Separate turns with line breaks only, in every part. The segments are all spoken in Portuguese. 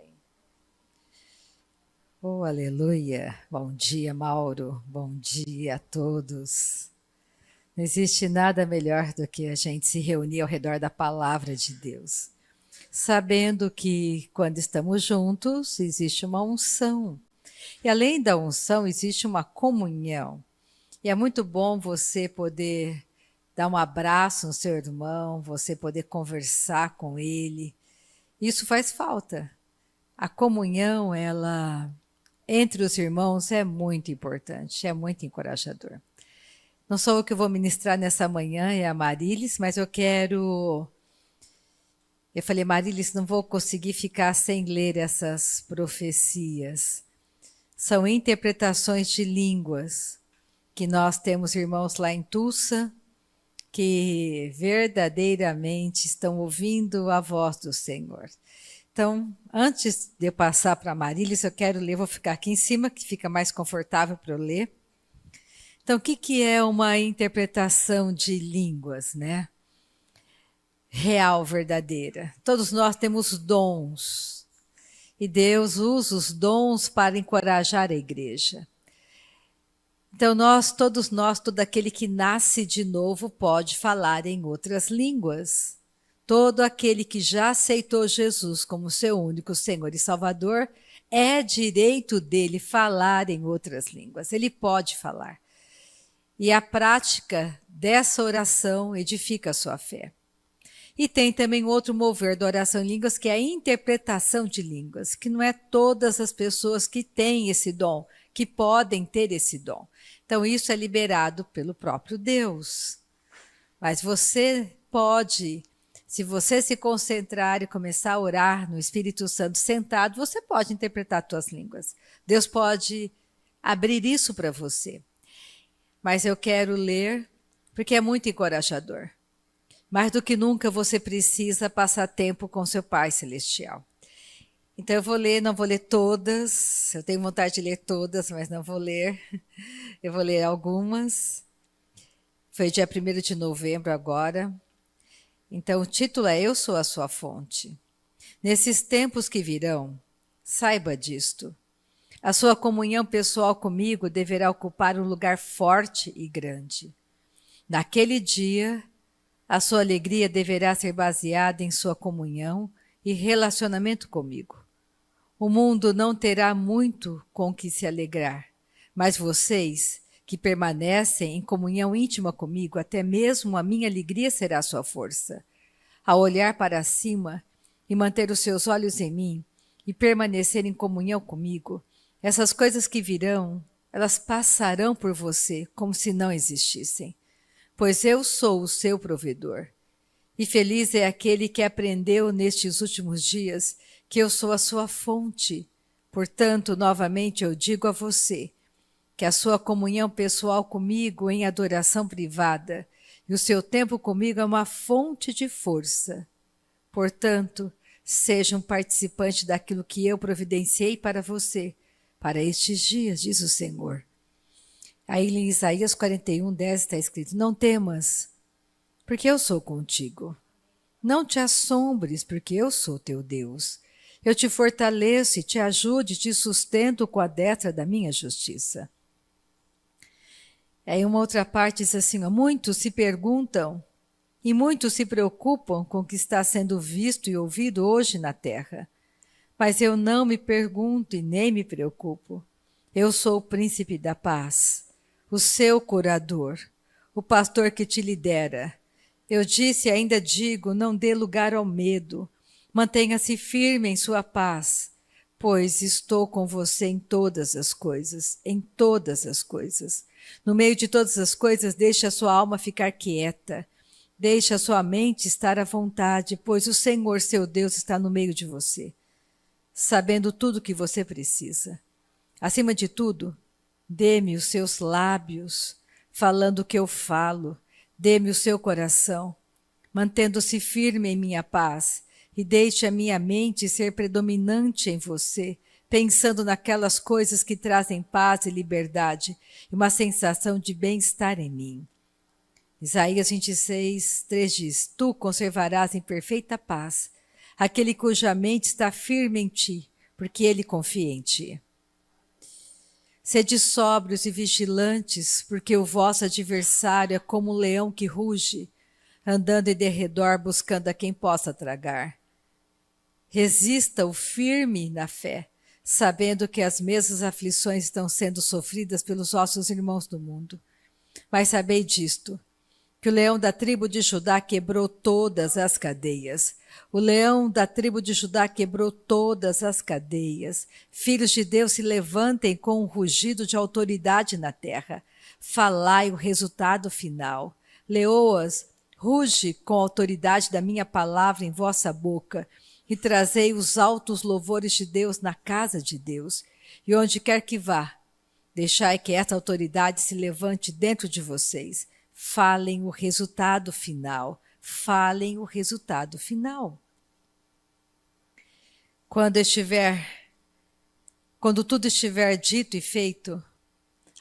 Pai. Oh, aleluia. Bom dia, Mauro. Bom dia a todos. Não existe nada melhor do que a gente se reunir ao redor da palavra de Deus, sabendo que quando estamos juntos existe uma unção. E além da unção, existe uma comunhão. E é muito bom você poder dar um abraço no seu irmão, você poder conversar com ele. Isso faz falta. A comunhão, ela entre os irmãos é muito importante, é muito encorajador. Não sou eu que vou ministrar nessa manhã, é a Marilis, mas eu falei, Marilis, não vou conseguir ficar sem ler essas profecias. São interpretações de línguas que nós temos irmãos lá em Tulsa que verdadeiramente estão ouvindo a voz do Senhor. Então, antes de eu passar para a Marilis, eu quero ler, vou ficar aqui em cima, que fica mais confortável para eu ler. Então, o que é uma interpretação de línguas, né? Real, verdadeira. Todos nós temos dons. E Deus usa os dons para encorajar a igreja. Então, todos nós, todo aquele que nasce de novo pode falar em outras línguas. Todo aquele que já aceitou Jesus como seu único Senhor e Salvador, é direito dele falar em outras línguas. Ele pode falar. E a prática dessa oração edifica a sua fé. E tem também outro mover da oração em línguas, que é a interpretação de línguas, que não é todas as pessoas que têm esse dom, que podem ter esse dom. Então, isso é liberado pelo próprio Deus. Mas você pode, se você se concentrar e começar a orar no Espírito Santo sentado, você pode interpretar as tuas línguas. Deus pode abrir isso para você. Mas eu quero ler, porque é muito encorajador. Mais do que nunca você precisa passar tempo com seu Pai Celestial. Então eu vou ler, não vou ler todas, eu tenho vontade de ler todas, mas não vou ler. Eu vou ler algumas. Foi dia 1º de novembro agora. Então o título é Eu Sou a Sua Fonte. Nesses tempos que virão, saiba disto. A sua comunhão pessoal comigo deverá ocupar um lugar forte e grande. Naquele dia, a sua alegria deverá ser baseada em sua comunhão e relacionamento comigo. O mundo não terá muito com que se alegrar, mas vocês, que permanecem em comunhão íntima comigo, até mesmo a minha alegria será sua força. Ao olhar para cima e manter os seus olhos em mim e permanecer em comunhão comigo, essas coisas que virão, elas passarão por você como se não existissem. Pois eu sou o seu provedor. E feliz é aquele que aprendeu nestes últimos dias que eu sou a sua fonte. Portanto, novamente eu digo a você que a sua comunhão pessoal comigo em adoração privada e o seu tempo comigo é uma fonte de força. Portanto, seja um participante daquilo que eu providenciei para você, para estes dias, diz o Senhor. Aí em Isaías 41:10 está escrito, não temas, porque eu sou contigo. Não te assombres, porque eu sou teu Deus. Eu te fortaleço e te ajudo e te sustento com a destra da minha justiça. Aí uma outra parte diz assim, muitos se perguntam e muitos se preocupam com o que está sendo visto e ouvido hoje na terra. Mas eu não me pergunto e nem me preocupo. Eu sou o príncipe da paz, o seu curador, o pastor que te lidera. Eu disse e ainda digo, não dê lugar ao medo. Mantenha-se firme em sua paz, pois estou com você em todas as coisas, em todas as coisas. No meio de todas as coisas, deixe a sua alma ficar quieta. Deixe a sua mente estar à vontade, pois o Senhor, seu Deus, está no meio de você, sabendo tudo o que você precisa. Acima de tudo, dê-me os seus lábios, falando o que eu falo. Dê-me o seu coração, mantendo-se firme em minha paz, e deixe a minha mente ser predominante em você, pensando naquelas coisas que trazem paz e liberdade, e uma sensação de bem-estar em mim. Isaías 26:3 diz, tu conservarás em perfeita paz aquele cuja mente está firme em ti, porque Ele confia em ti. Sede sóbrios e vigilantes, porque o vosso adversário é como um leão que ruge, andando em derredor buscando a quem possa tragar. Resista o firme na fé, sabendo que as mesmas aflições estão sendo sofridas pelos vossos irmãos do mundo. Mas sabei disto, que o leão da tribo de Judá quebrou todas as cadeias. O leão da tribo de Judá quebrou todas as cadeias. Filhos de Deus, se levantem com um rugido de autoridade na terra. Falai o resultado final. Leoas, ruge com a autoridade da minha palavra em vossa boca e trazei os altos louvores de Deus na casa de Deus. E onde quer que vá, deixai que essa autoridade se levante dentro de vocês. Falem o resultado final. Falem o resultado final. Quando tudo estiver dito e feito,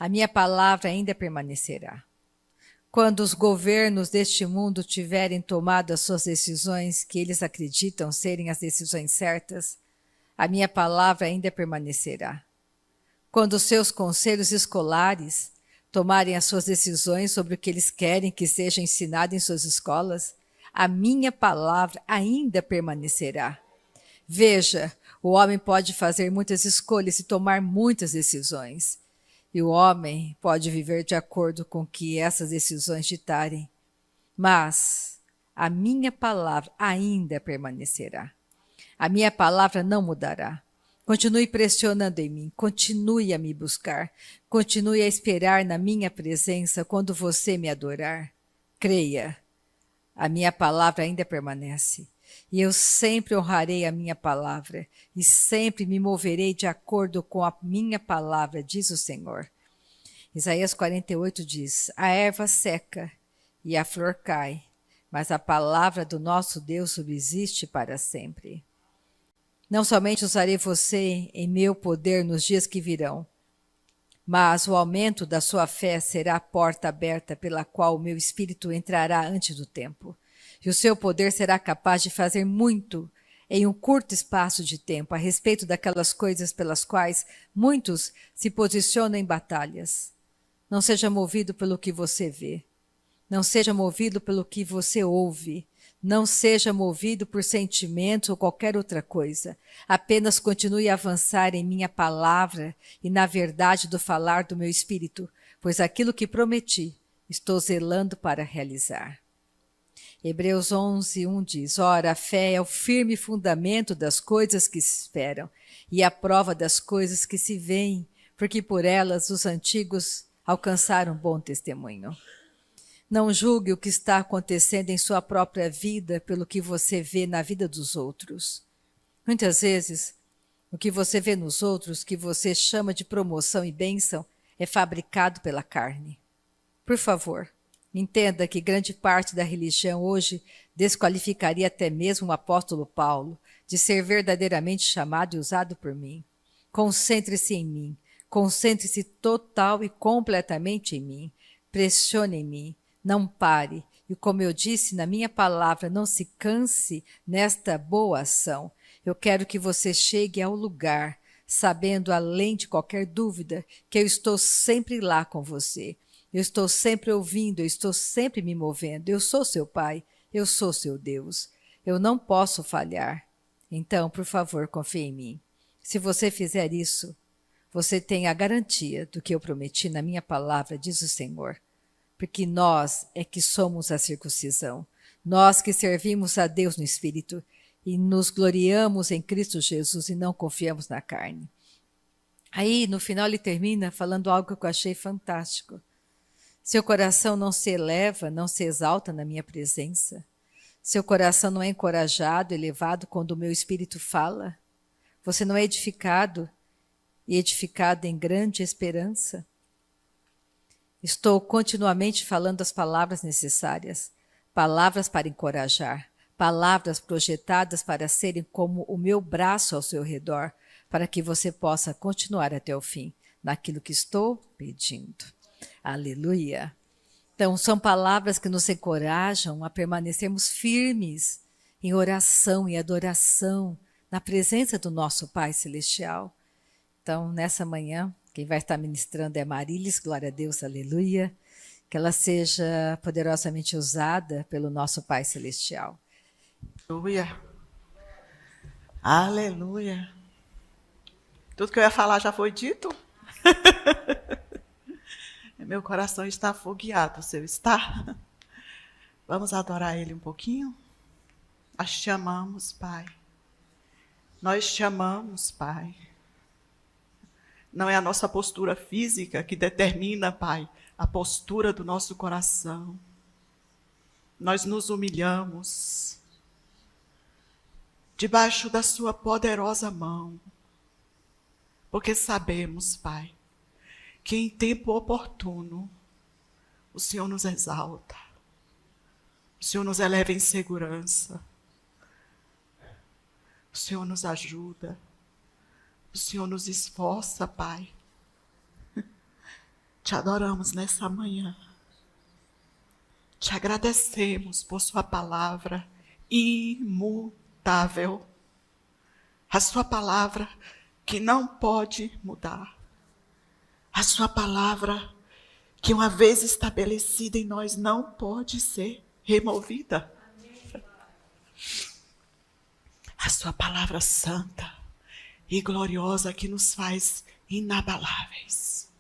a minha palavra ainda permanecerá. Quando os governos deste mundo tiverem tomado as suas decisões, que eles acreditam serem as decisões certas, a minha palavra ainda permanecerá. Quando os seus conselhos escolares tomarem as suas decisões sobre o que eles querem que seja ensinado em suas escolas, a minha palavra ainda permanecerá. Veja, o homem pode fazer muitas escolhas e tomar muitas decisões, e o homem pode viver de acordo com o que essas decisões ditarem, mas a minha palavra ainda permanecerá. A minha palavra não mudará. Continue pressionando em mim, continue a me buscar, continue a esperar na minha presença quando você me adorar. Creia, a minha palavra ainda permanece, e eu sempre honrarei a minha palavra, e sempre me moverei de acordo com a minha palavra, diz o Senhor. Isaías 48 diz, a erva seca e a flor cai, mas a palavra do nosso Deus subsiste para sempre. Não somente usarei você em meu poder nos dias que virão, mas o aumento da sua fé será a porta aberta pela qual o meu espírito entrará antes do tempo. E o seu poder será capaz de fazer muito em um curto espaço de tempo a respeito daquelas coisas pelas quais muitos se posicionam em batalhas. Não seja movido pelo que você vê. Não seja movido pelo que você ouve. Não seja movido por sentimentos ou qualquer outra coisa. Apenas continue a avançar em minha palavra e na verdade do falar do meu espírito, pois aquilo que prometi, estou zelando para realizar. Hebreus 11:1 diz, ora, a fé é o firme fundamento das coisas que se esperam e a prova das coisas que se veem, porque por elas os antigos alcançaram bom testemunho. Não julgue o que está acontecendo em sua própria vida pelo que você vê na vida dos outros. Muitas vezes, o que você vê nos outros, que você chama de promoção e bênção, é fabricado pela carne. Por favor, entenda que grande parte da religião hoje desqualificaria até mesmo o apóstolo Paulo de ser verdadeiramente chamado e usado por mim. Concentre-se em mim. Concentre-se total e completamente em mim. Pressione em mim. Não pare, e como eu disse na minha palavra, não se canse nesta boa ação. Eu quero que você chegue ao lugar, sabendo além de qualquer dúvida, que eu estou sempre lá com você. Eu estou sempre ouvindo, eu estou sempre me movendo. Eu sou seu Pai, eu sou seu Deus. Eu não posso falhar. Então, por favor, confie em mim. Se você fizer isso, você tem a garantia do que eu prometi na minha palavra, diz o Senhor. Porque nós é que somos a circuncisão, nós que servimos a Deus no Espírito e nos gloriamos em Cristo Jesus e não confiamos na carne. Aí, no final, ele termina falando algo que eu achei fantástico. Seu coração não se eleva, não se exalta na minha presença. Seu coração não é encorajado, elevado quando o meu Espírito fala. Você não é edificado e edificado em grande esperança. Estou continuamente falando as palavras necessárias, palavras para encorajar, palavras projetadas para serem como o meu braço ao seu redor, para que você possa continuar até o fim, naquilo que estou pedindo. Aleluia! Então, são palavras que nos encorajam a permanecermos firmes em oração e adoração, na presença do nosso Pai Celestial. Então, nessa manhã, quem vai estar ministrando é Marilis, glória a Deus, aleluia. Que ela seja poderosamente usada pelo nosso Pai Celestial.
Aleluia. Aleluia. Tudo que eu ia falar já foi dito. Meu coração está afogueado, o seu está? Vamos adorar Ele um pouquinho? Nós te amamos, Pai. Nós te amamos, Pai. Não é a nossa postura física que determina, Pai, a postura do nosso coração. Nós nos humilhamos debaixo da sua poderosa mão, porque sabemos, Pai, que em tempo oportuno o Senhor nos exalta, o Senhor nos eleva em segurança, o Senhor nos ajuda, o Senhor nos esforça, Pai. Te adoramos nessa manhã. Te agradecemos por sua palavra imutável. A sua palavra que não pode mudar. A sua palavra que uma vez estabelecida em nós não pode ser removida. A sua palavra santa e gloriosa que nos faz inabaláveis.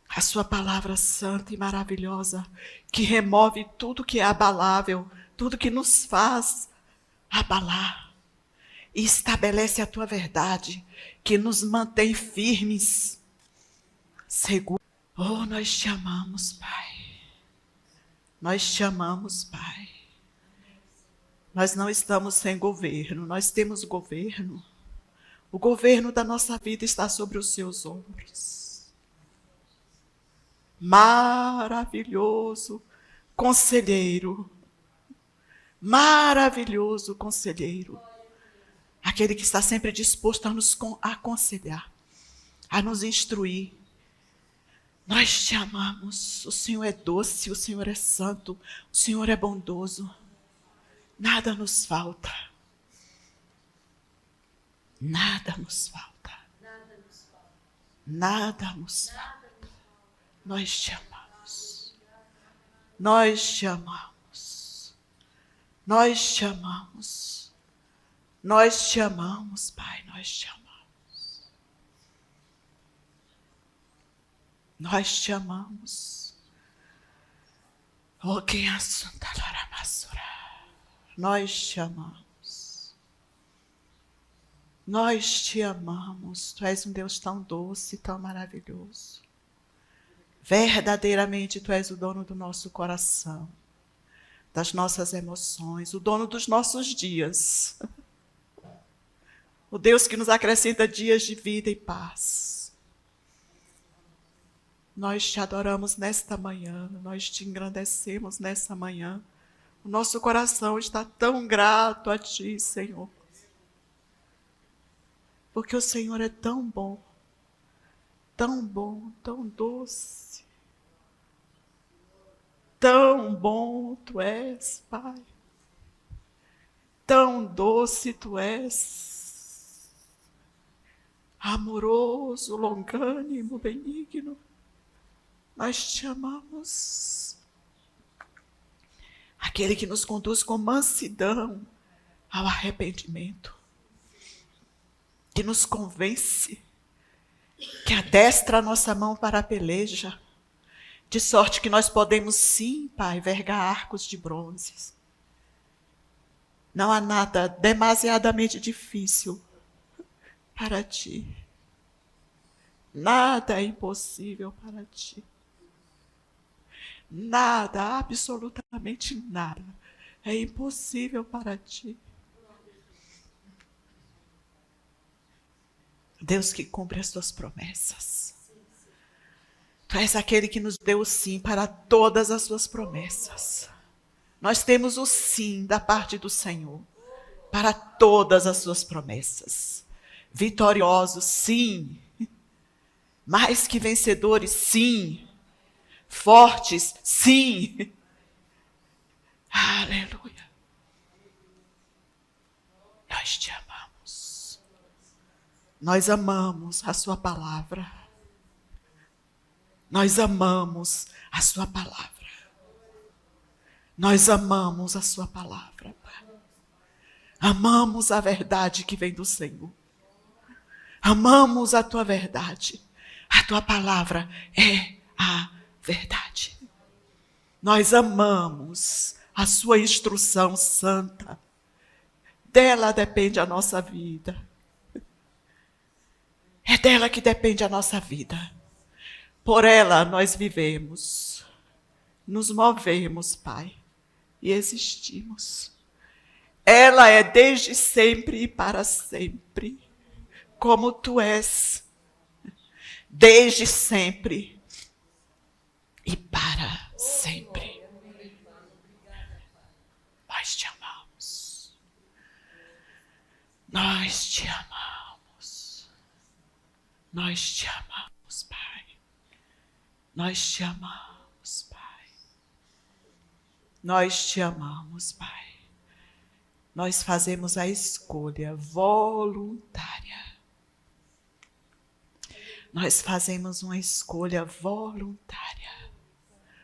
A sua palavra santa e maravilhosa que remove tudo que é abalável, tudo que nos faz abalar. E estabelece a tua verdade que nos mantém firmes, seguros. Oh, nós te amamos, Pai. Nós te amamos, Pai. Nós não estamos sem governo, nós temos governo. O governo da nossa vida está sobre os seus ombros. Maravilhoso conselheiro. Maravilhoso conselheiro. Aquele que está sempre disposto a nos aconselhar, a nos instruir. Nós te amamos. O Senhor é doce, o Senhor é santo, o Senhor é bondoso. Nada nos falta. Nada nos falta. Nada nos falta. Nós te amamos. Nós te amamos. Nós te amamos. Nós te amamos, Pai. Nós te amamos. Nós te amamos. Oh, quem assunta Laramasura. Nós te amamos. Nós te amamos. Tu és um Deus tão doce, tão maravilhoso. Verdadeiramente tu és o dono do nosso coração, das nossas emoções, o dono dos nossos dias. O Deus que nos acrescenta dias de vida e paz. Nós te adoramos nesta manhã, nós te engrandecemos nessa manhã. O nosso coração está tão grato a ti, Senhor. Porque o Senhor é tão bom, tão doce. Tão bom tu és, Pai. Tão doce tu és. Amoroso, longânimo, benigno. Nós te amamos. Aquele que nos conduz com mansidão ao arrependimento. Que nos convence. Que adestra a nossa mão para a peleja. De sorte que nós podemos sim, Pai, vergar arcos de bronze. Não há nada demasiadamente difícil para ti. Nada é impossível para ti. Nada, absolutamente nada, é impossível para ti. Deus que cumpre as tuas promessas. Tu és aquele que nos deu o sim para todas as suas promessas. Nós temos o sim da parte do Senhor para todas as suas promessas. Vitoriosos, sim. Mais que vencedores, sim. Fortes, sim. Aleluia. Nós te amamos. Nós amamos a sua palavra. Nós amamos a sua palavra. Nós amamos a sua palavra, Pai. Amamos a verdade que vem do Senhor. Amamos a tua verdade. A tua palavra é a verdade. Nós amamos a sua instrução santa. Dela depende a nossa vida. É dela que depende a nossa vida. Por ela nós vivemos, nos movemos, Pai, e existimos. Ela é desde sempre e para sempre, como tu és, desde sempre e para sempre. Nós te amamos. Nós te amamos. Nós te amamos, Pai. Nós te amamos, Pai. Nós te amamos, Pai. Nós fazemos a escolha voluntária. Nós fazemos uma escolha voluntária.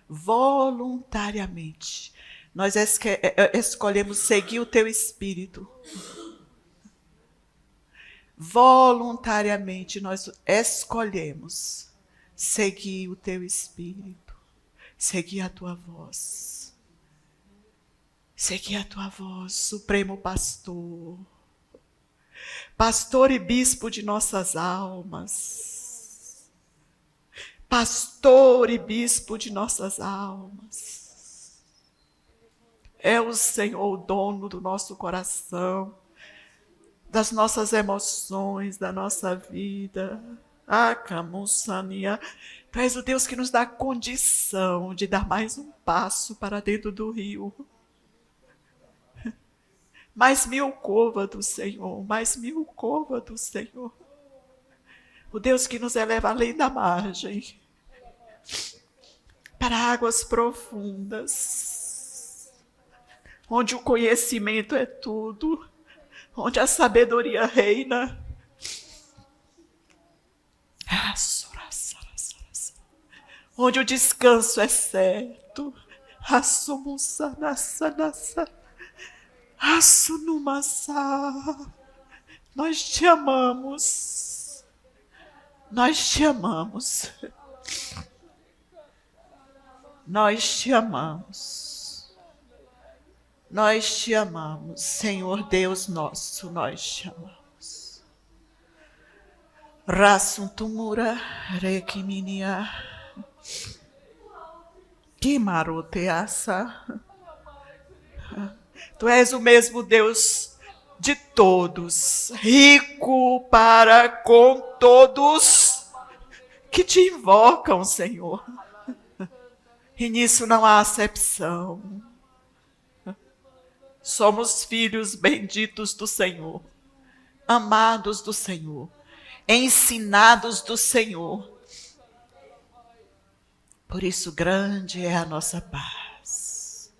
Voluntariamente. Nós escolhemos seguir o teu Espírito. Voluntariamente nós escolhemos seguir o teu Espírito. Seguir a tua voz. Seguir a tua voz, Supremo Pastor. Pastor e Bispo de nossas almas. Pastor e Bispo de nossas almas. É o Senhor o dono do nosso coração, das nossas emoções, da nossa vida. Ah, Camussania, tu és o Deus que nos dá condição de dar mais um passo para dentro do rio. Mais 1000 côvados, Senhor, mais 1000 côvados, Senhor. O Deus que nos eleva além da margem, para águas profundas, onde o conhecimento é tudo, onde a sabedoria reina. Onde o descanso é certo. Nós te amamos. Nós te amamos. Nós te amamos. Nós te amamos, Senhor Deus nosso, nós te amamos. Rasuntumura rekiminia. Kimaroteasa. Tu és o mesmo Deus de todos, rico para com todos que te invocam, Senhor. E nisso não há acepção. Somos filhos benditos do Senhor, amados do Senhor, ensinados do Senhor. Por isso, grande é a nossa paz.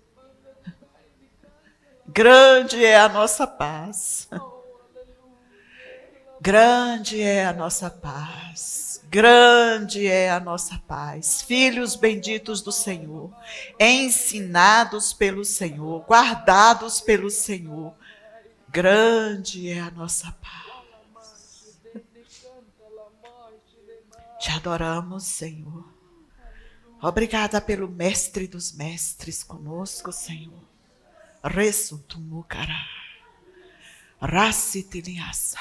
Grande é a nossa paz. Grande é a nossa paz. Grande é a nossa paz. Filhos benditos do Senhor, ensinados pelo Senhor, guardados pelo Senhor. Grande é a nossa paz. Te adoramos, Senhor. Obrigada pelo Mestre dos Mestres conosco, Senhor. Resutumucará. Racitiliaça.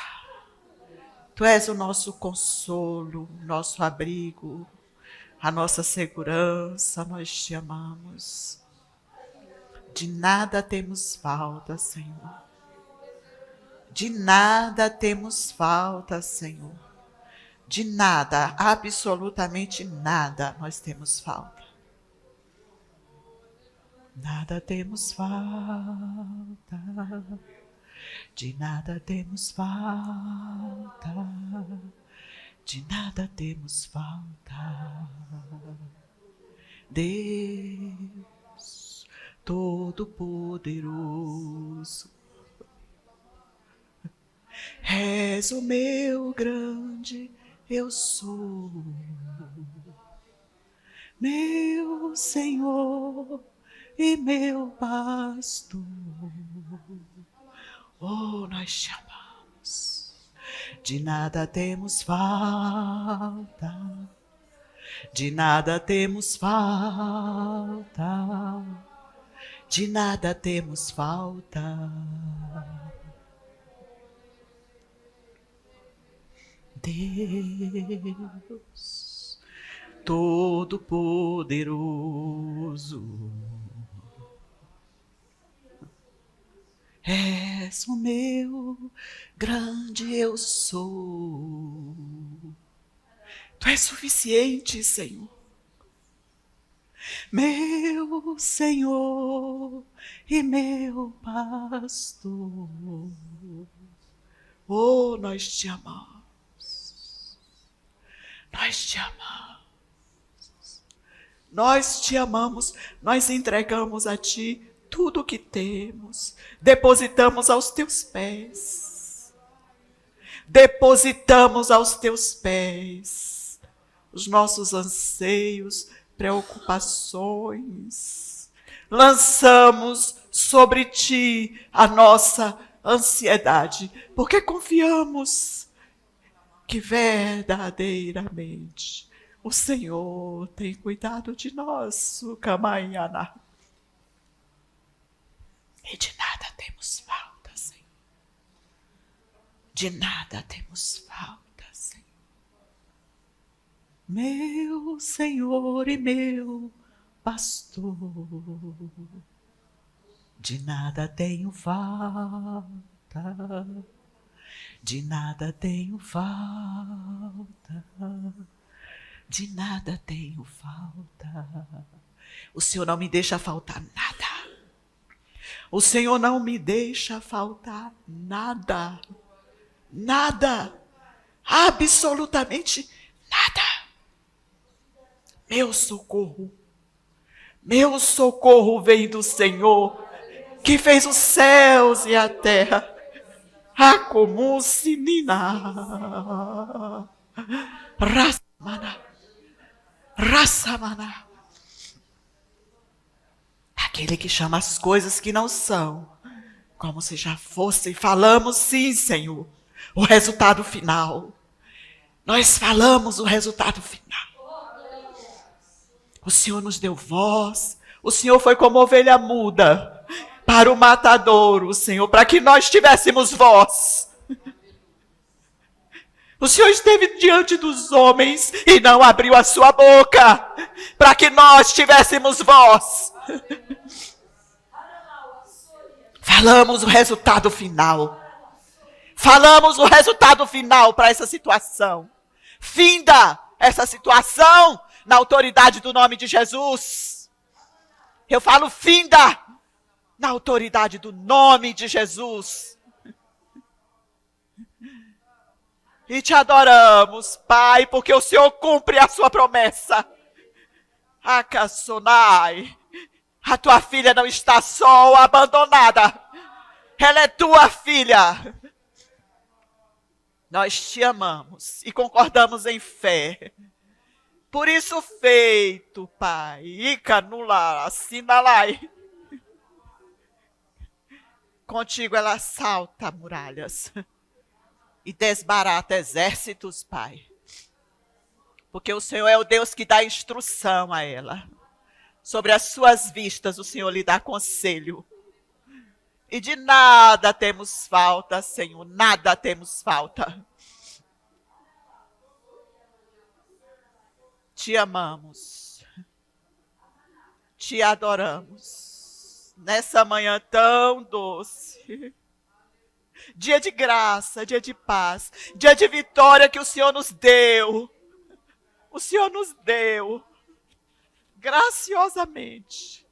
Tu és o nosso consolo, nosso abrigo, a nossa segurança, nós te amamos. De nada temos falta, Senhor. De nada temos falta, Senhor. De nada, absolutamente nada nós temos falta. Nada temos falta. De nada temos falta, de nada temos falta. Deus Todo-Poderoso, És o meu grande eu sou, meu Senhor e meu pastor. Oh, nós te amamos. De nada temos falta, de nada temos falta, de nada temos falta. Deus Todo-Poderoso, és o meu grande eu sou. Tu és suficiente, Senhor. Meu Senhor e meu pastor. Oh, nós te amamos. Nós te amamos. Nós te amamos. Nós entregamos a ti tudo o que temos. Depositamos aos teus pés. Depositamos aos teus pés os nossos anseios, preocupações. Lançamos sobre ti a nossa ansiedade, porque confiamos que verdadeiramente o Senhor tem cuidado de nós, Kamaiana. E de nada temos falta, Senhor. De nada temos falta, Senhor. Meu Senhor e meu pastor, de nada tenho falta, de nada tenho falta, de nada tenho falta. O Senhor não me deixa faltar nada. O Senhor não me deixa faltar nada. Nada. Absolutamente nada. Meu socorro vem do Senhor, que fez os céus e a terra. A como sinina. Rasamana. Aquele que chama as coisas que não são, como se já fossem. Falamos sim, Senhor, o resultado final. Nós falamos o resultado final. O Senhor nos deu voz. O Senhor foi como ovelha muda para o matadouro, Senhor, para que nós tivéssemos voz. O Senhor esteve diante dos homens e não abriu a sua boca para que nós tivéssemos voz. Falamos o resultado final. Falamos o resultado final para essa situação. Finda essa situação na autoridade do nome de Jesus. Eu falo finda na autoridade do nome de Jesus. E te adoramos, Pai, porque o Senhor cumpre a sua promessa. Akassonai, a tua filha não está só ou abandonada. Ela é tua filha. Nós te amamos e concordamos em fé. Por isso feito, Pai. Icanula, assinalai. Contigo ela salta muralhas e desbarata exércitos, Pai. Porque o Senhor é o Deus que dá instrução a ela. Sobre as suas vistas o Senhor lhe dá conselho. E de nada temos falta, Senhor, nada temos falta. Te amamos. Te adoramos. Nessa manhã tão doce. Dia de graça, dia de paz, dia de vitória que o Senhor nos deu. O Senhor nos deu. Graciosamente.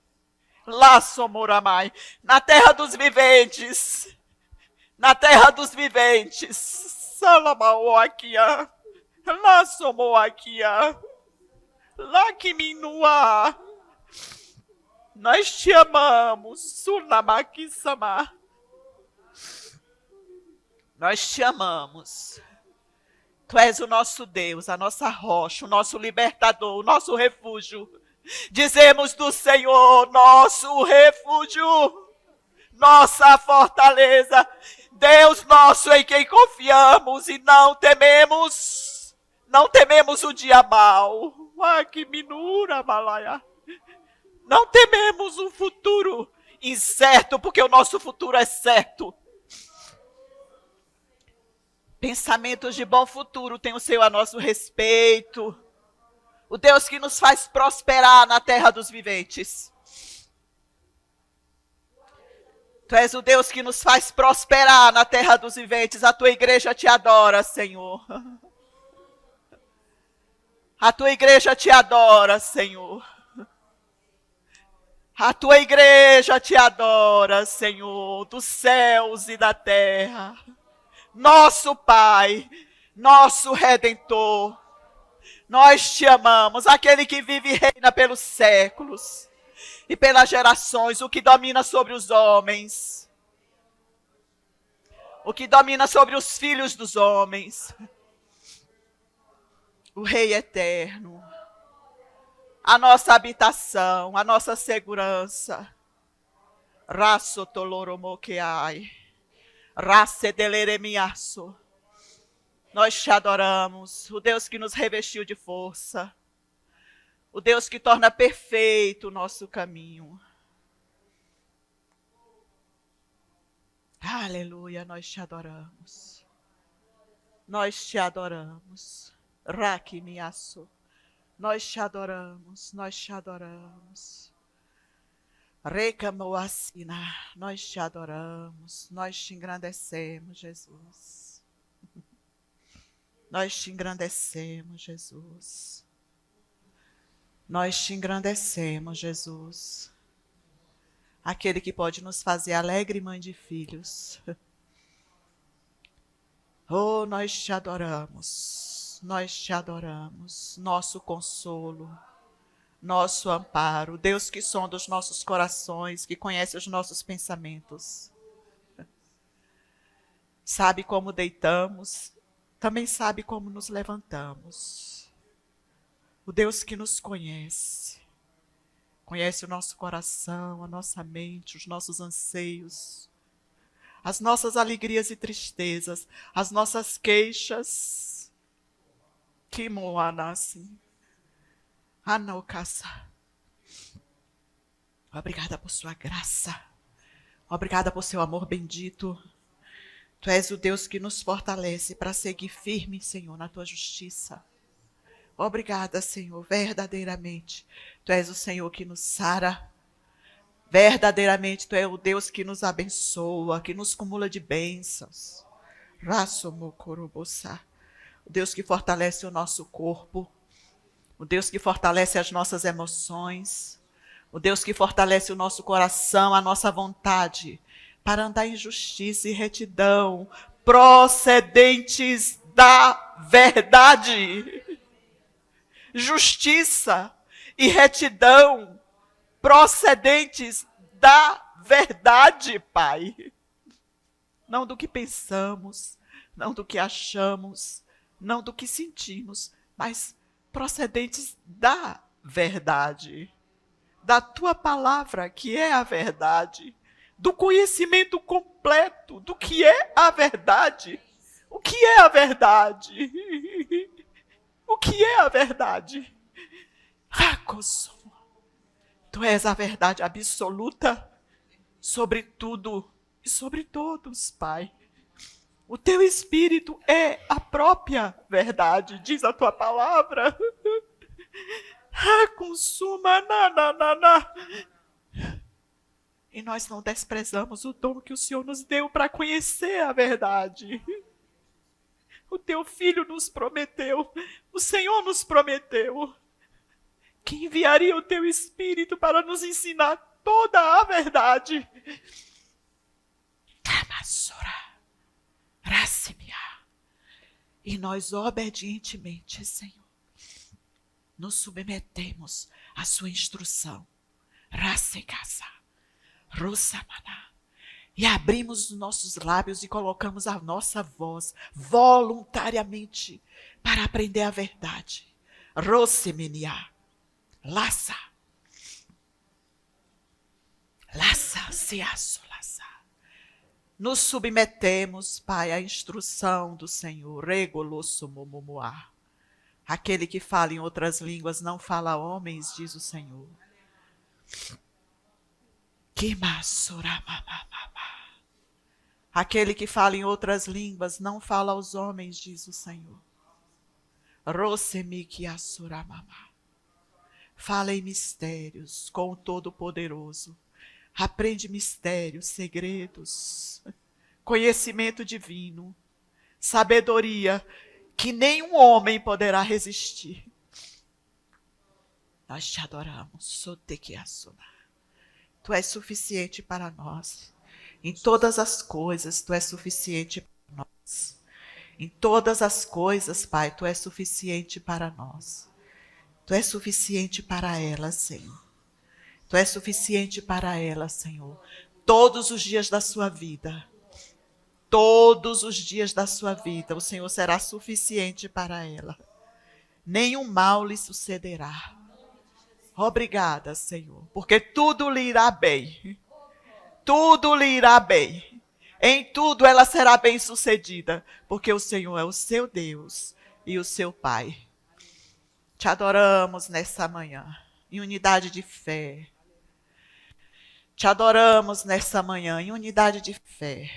Lá Somoramai, na terra dos viventes. Na terra dos viventes. Salamaoaquia. Lá Somoaquia. Lá Kiminua. Nós te amamos. Sunamaquisama. Nós te amamos. Tu és o nosso Deus, a nossa rocha, o nosso libertador, o nosso refúgio. Dizemos do Senhor, nosso refúgio, nossa fortaleza, Deus nosso em quem confiamos e não tememos o dia mau. Ah, que minura, Malaya. Não tememos um futuro incerto, porque o nosso futuro é certo. Pensamentos de bom futuro tem o Senhor a nosso respeito. O Deus que nos faz prosperar na terra dos viventes. Tu és o Deus que nos faz prosperar na terra dos viventes. A tua igreja te adora, Senhor. A tua igreja te adora, Senhor. A tua igreja te adora, Senhor, dos céus e da terra. Nosso Pai, nosso Redentor, nós te amamos, aquele que vive e reina pelos séculos e pelas gerações, o que domina sobre os homens, o que domina sobre os filhos dos homens, o Rei eterno, a nossa habitação, a nossa segurança. Raso toloromoqueai. Racedeleremiaço. Nós te adoramos, o Deus que nos revestiu de força, o Deus que torna perfeito o nosso caminho. Aleluia, nós te adoramos. Nós te adoramos. Raquimiaço. Nós te adoramos, nós te adoramos. Recamoacina, nós te adoramos, nós te engrandecemos, Jesus. Nós te engrandecemos, Jesus. Nós te engrandecemos, Jesus. Aquele que pode nos fazer alegre mãe de filhos. Oh, nós te adoramos, nosso consolo. Nosso amparo, Deus que sonda os nossos corações, que conhece os nossos pensamentos. Sabe como deitamos, também sabe como nos levantamos. O Deus que nos conhece, conhece o nosso coração, a nossa mente, os nossos anseios, as nossas alegrias e tristezas, as nossas queixas. Que moanassi. Anaucaça. Obrigada por sua graça. Obrigada por seu amor bendito. Tu és o Deus que nos fortalece para seguir firme, Senhor, na tua justiça. Obrigada, Senhor, verdadeiramente. Tu és o Senhor que nos sara. Verdadeiramente, tu és o Deus que nos abençoa, que nos cumula de bênçãos. O Deus que fortalece o nosso corpo. O Deus que fortalece as nossas emoções, o Deus que fortalece o nosso coração, a nossa vontade, para andar em justiça e retidão, procedentes da verdade. Justiça e retidão, procedentes da verdade, Pai. Não do que pensamos, não do que achamos, não do que sentimos, mas procedentes da verdade, da tua palavra, que é a verdade, do conhecimento completo do que é a verdade. O que é a verdade? O que é a verdade? Tu és a verdade absoluta sobre tudo e sobre todos, Pai. O teu Espírito é a própria verdade, diz a tua palavra. Consuma, E nós não desprezamos o dom que o Senhor nos deu para conhecer a verdade. O teu Filho nos prometeu, o Senhor nos prometeu, que enviaria o teu Espírito para nos ensinar toda a verdade. E nós obedientemente, Senhor, nos submetemos à sua instrução. E abrimos os nossos lábios e colocamos a nossa voz voluntariamente para aprender a verdade. Rosemenia. Laça. Laça, seaço, laça. Nos submetemos, Pai, à instrução do Senhor. Regolosso momomoá. Aquele que fala em outras línguas não fala a homens, diz o Senhor. Aquele que fala em outras línguas não fala aos homens, diz o Senhor. Fala em mistérios com o Todo-Poderoso. Aprende mistérios, segredos, conhecimento divino, sabedoria que nenhum homem poderá resistir. Nós te adoramos, Sotekiasuna. Tu és suficiente para nós. Em todas as coisas, Tu és suficiente para nós. Em todas as coisas, Pai, Tu és suficiente para nós. Tu és suficiente para ela, Senhor. Tu és suficiente para ela, Senhor. Todos os dias da sua vida. Todos os dias da sua vida, o Senhor será suficiente para ela. Nenhum mal lhe sucederá. Obrigada, Senhor, porque tudo lhe irá bem. Tudo lhe irá bem. Em tudo ela será bem-sucedida, porque o Senhor é o seu Deus e o seu Pai. Te adoramos nessa manhã, em unidade de fé. Te adoramos nessa manhã, em unidade de fé.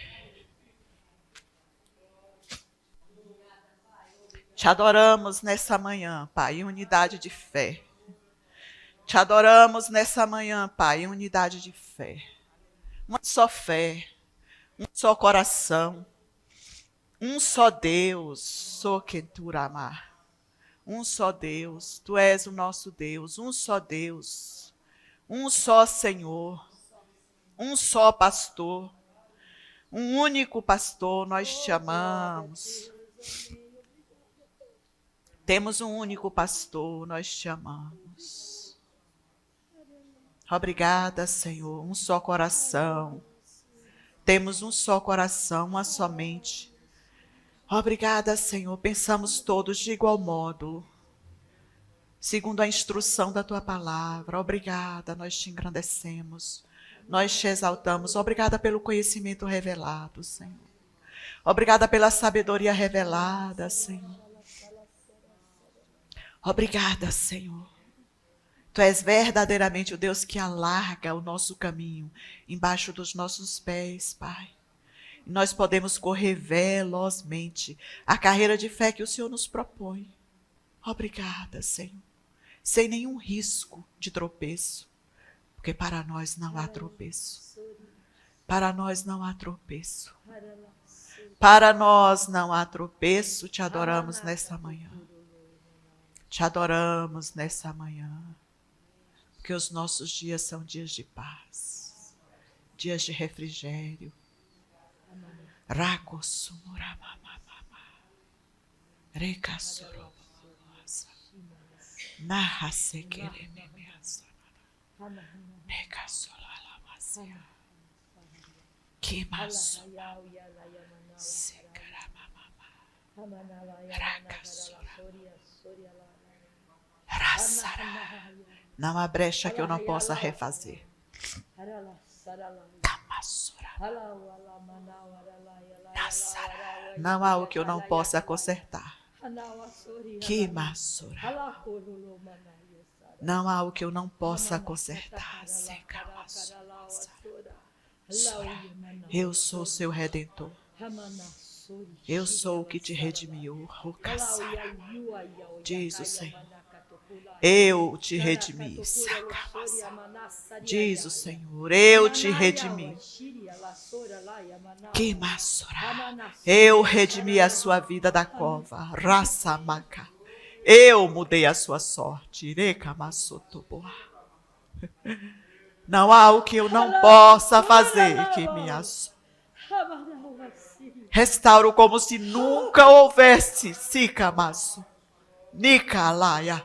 Te adoramos nessa manhã, Pai, em unidade de fé. Te adoramos nessa manhã, Pai, em unidade de fé. Uma só fé, um só coração, um só Deus, Sokenturamá. Um só Deus, Tu és o nosso Deus, um só Deus, um só Senhor, um só pastor, um único pastor, nós te amamos. Temos um único pastor, nós te amamos. Obrigada, Senhor, um só coração. Temos um só coração, uma só mente. Obrigada, Senhor, pensamos todos de igual modo, segundo a instrução da Tua palavra. Obrigada, nós te engrandecemos, nós te exaltamos. Obrigada pelo conhecimento revelado, Senhor. Obrigada pela sabedoria revelada, Senhor. Obrigada, Senhor. Tu és verdadeiramente o Deus que alarga o nosso caminho embaixo dos nossos pés, Pai. E nós podemos correr velozmente a carreira de fé que o Senhor nos propõe. Obrigada, Senhor. Sem nenhum risco de tropeço, porque para nós não há tropeço. Para nós não há tropeço. Para nós não há tropeço. Te adoramos nessa manhã. Te adoramos nessa manhã, porque os nossos dias são dias de paz, dias de refrigério. Não há brecha que eu não possa refazer. Não há o que eu não possa consertar. Não há o que eu não possa consertar. Eu sou o seu Redentor. Eu sou o que te redimiu. Diz o Senhor. Eu te redimi. Diz o Senhor. Eu te redimi. Eu redimi a sua vida da cova. Raçamaca. Eu mudei a sua sorte. Não há o que eu não possa fazer que me assuma. Restauro como se nunca houvesse. Sicamaço. Nicalaia.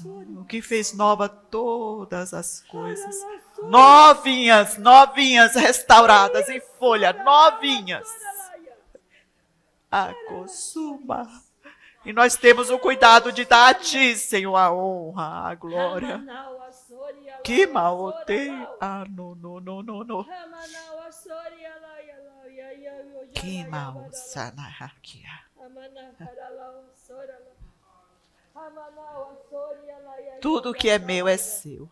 O que fez nova todas as coisas. Novinhas, novinhas, restauradas em folha, novinhas. Acosuma. E nós temos o cuidado de dar a ti, Senhor, a honra, a glória. Que maote. Ah, não. Que maosanahakia. Tudo que é meu é seu.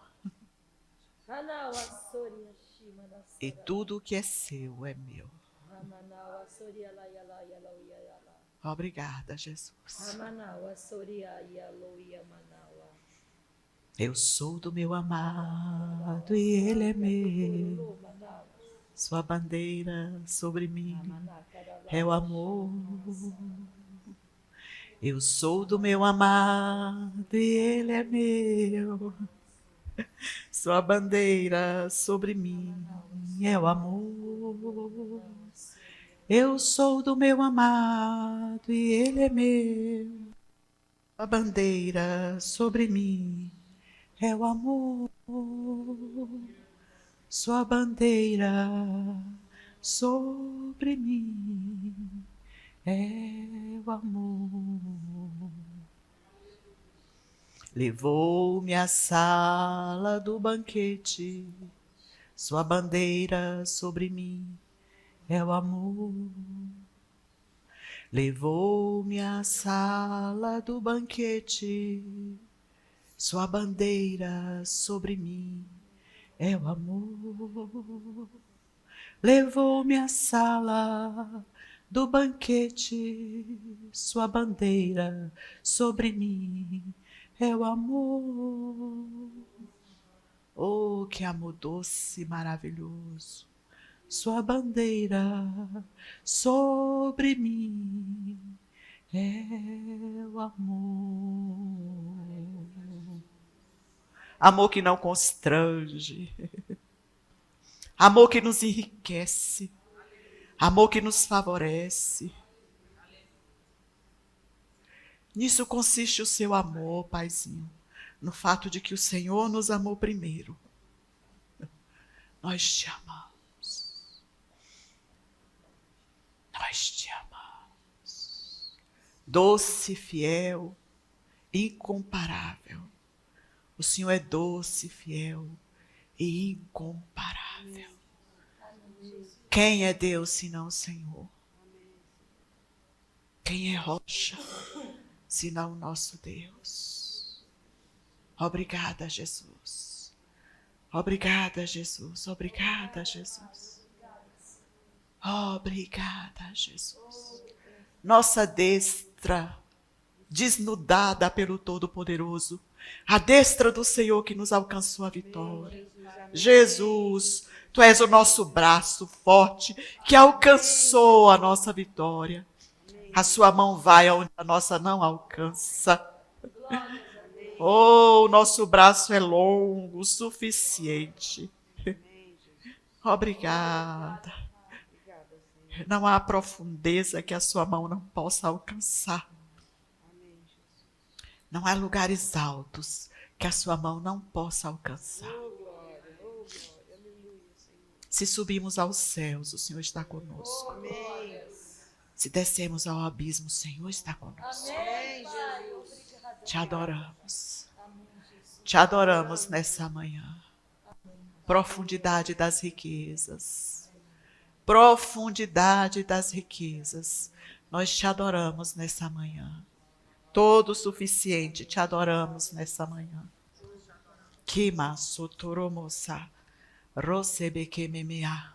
E tudo que é seu é meu. Obrigada, Jesus. Eu sou do meu amado e ele é meu. Sua bandeira sobre mim é o amor. Eu sou do meu amado e ele é meu. Sua bandeira sobre mim é o amor. Eu sou do meu amado e ele é meu. A bandeira sobre mim é o amor. Sua bandeira sobre mim é o amor. Levou-me à sala do banquete. Sua bandeira sobre mim é o amor. Levou-me à sala do banquete. Sua bandeira sobre mim é o amor. Levou-me à sala do banquete. Sua bandeira sobre mim é o amor. Oh, que amor doce e maravilhoso. Sua bandeira sobre mim é o amor. Amor que não constrange. Amor que nos enriquece. Amor que nos favorece. Nisso consiste o seu amor, Paizinho. No fato de que o Senhor nos amou primeiro. Nós te amamos. Nós te amamos. Doce, fiel, incomparável. O Senhor é doce, fiel e incomparável. Quem é Deus senão o Senhor? Quem é rocha senão o nosso Deus? Obrigada, Jesus. Obrigada, Jesus. Obrigada, Jesus. Obrigada, Jesus. Nossa destra, desnudada pelo Todo-Poderoso, a destra do Senhor que nos alcançou a vitória. Jesus, Tu és o nosso braço forte que alcançou a nossa vitória. A sua mão vai onde a nossa não alcança. Oh, o nosso braço é longo o suficiente. Obrigada. Não há profundeza que a sua mão não possa alcançar. Não há lugares altos que a sua mão não possa alcançar. Se subimos aos céus, o Senhor está conosco. Se descemos ao abismo, o Senhor está conosco. Te adoramos. Te adoramos nessa manhã. Profundidade das riquezas. Profundidade das riquezas. Nós te adoramos nessa manhã. Todo suficiente, te adoramos nessa manhã. Kima sotoromosa, rosebekememea.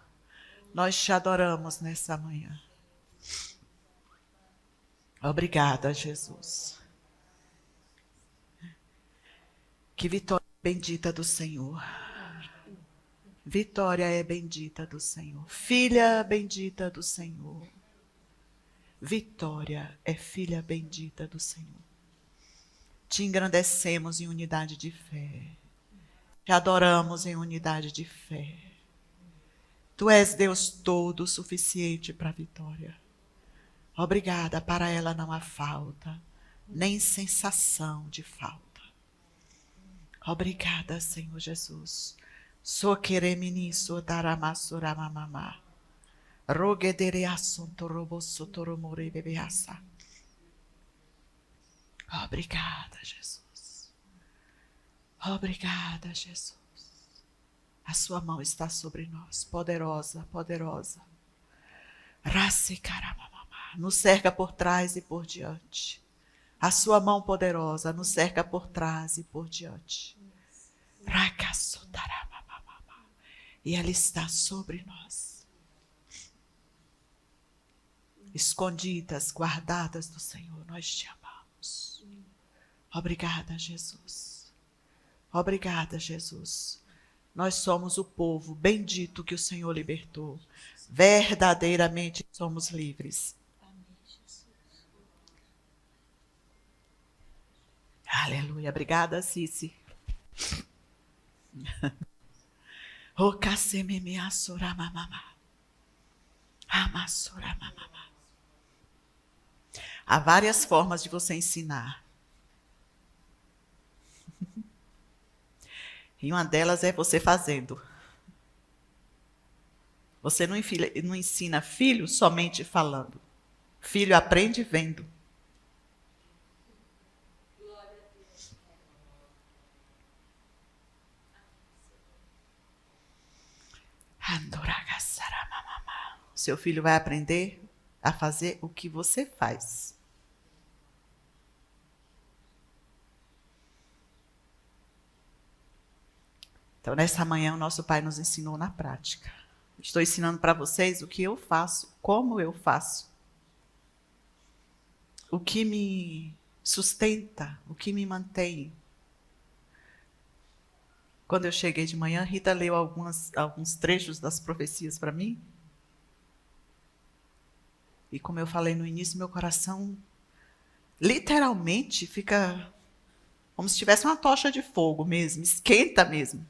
Nós te adoramos nessa manhã. Obrigada, Jesus. Que vitória bendita do Senhor. Vitória é bendita do Senhor. Filha bendita do Senhor. Vitória é filha bendita do Senhor. Te engrandecemos em unidade de fé. Te adoramos em unidade de fé. Tu és Deus todo suficiente para a vitória. Obrigada, para ela não há falta, nem sensação de falta. Obrigada, Senhor Jesus. Sokeremini sodaramasuramamama. Rogedereassontorobossotoromorebebeassa. Obrigada, Jesus. Obrigada, Jesus. A sua mão está sobre nós, poderosa, poderosa. Rassikaramamama. Nos cerca por trás e por diante. A sua mão poderosa nos cerca por trás e por diante. Rakassotaramamama. E ela está sobre nós. Escondidas, guardadas do Senhor, nós te amamos. Obrigada, Jesus. Obrigada, Jesus. Nós somos o povo bendito que o Senhor libertou. Verdadeiramente somos livres. Aleluia. Obrigada, Cici. Há várias formas de você ensinar. E uma delas é você fazendo. Você não ensina filho somente falando. Filho aprende vendo. Seu filho vai aprender a fazer o que você faz. Então, nessa manhã, o nosso Pai nos ensinou na prática. Estou ensinando para vocês o que eu faço, como eu faço. O que me sustenta, o que me mantém. Quando eu cheguei de manhã, Rita leu alguns trechos das profecias para mim. E como eu falei no início, meu coração literalmente fica como se tivesse uma tocha de fogo mesmo, esquenta mesmo.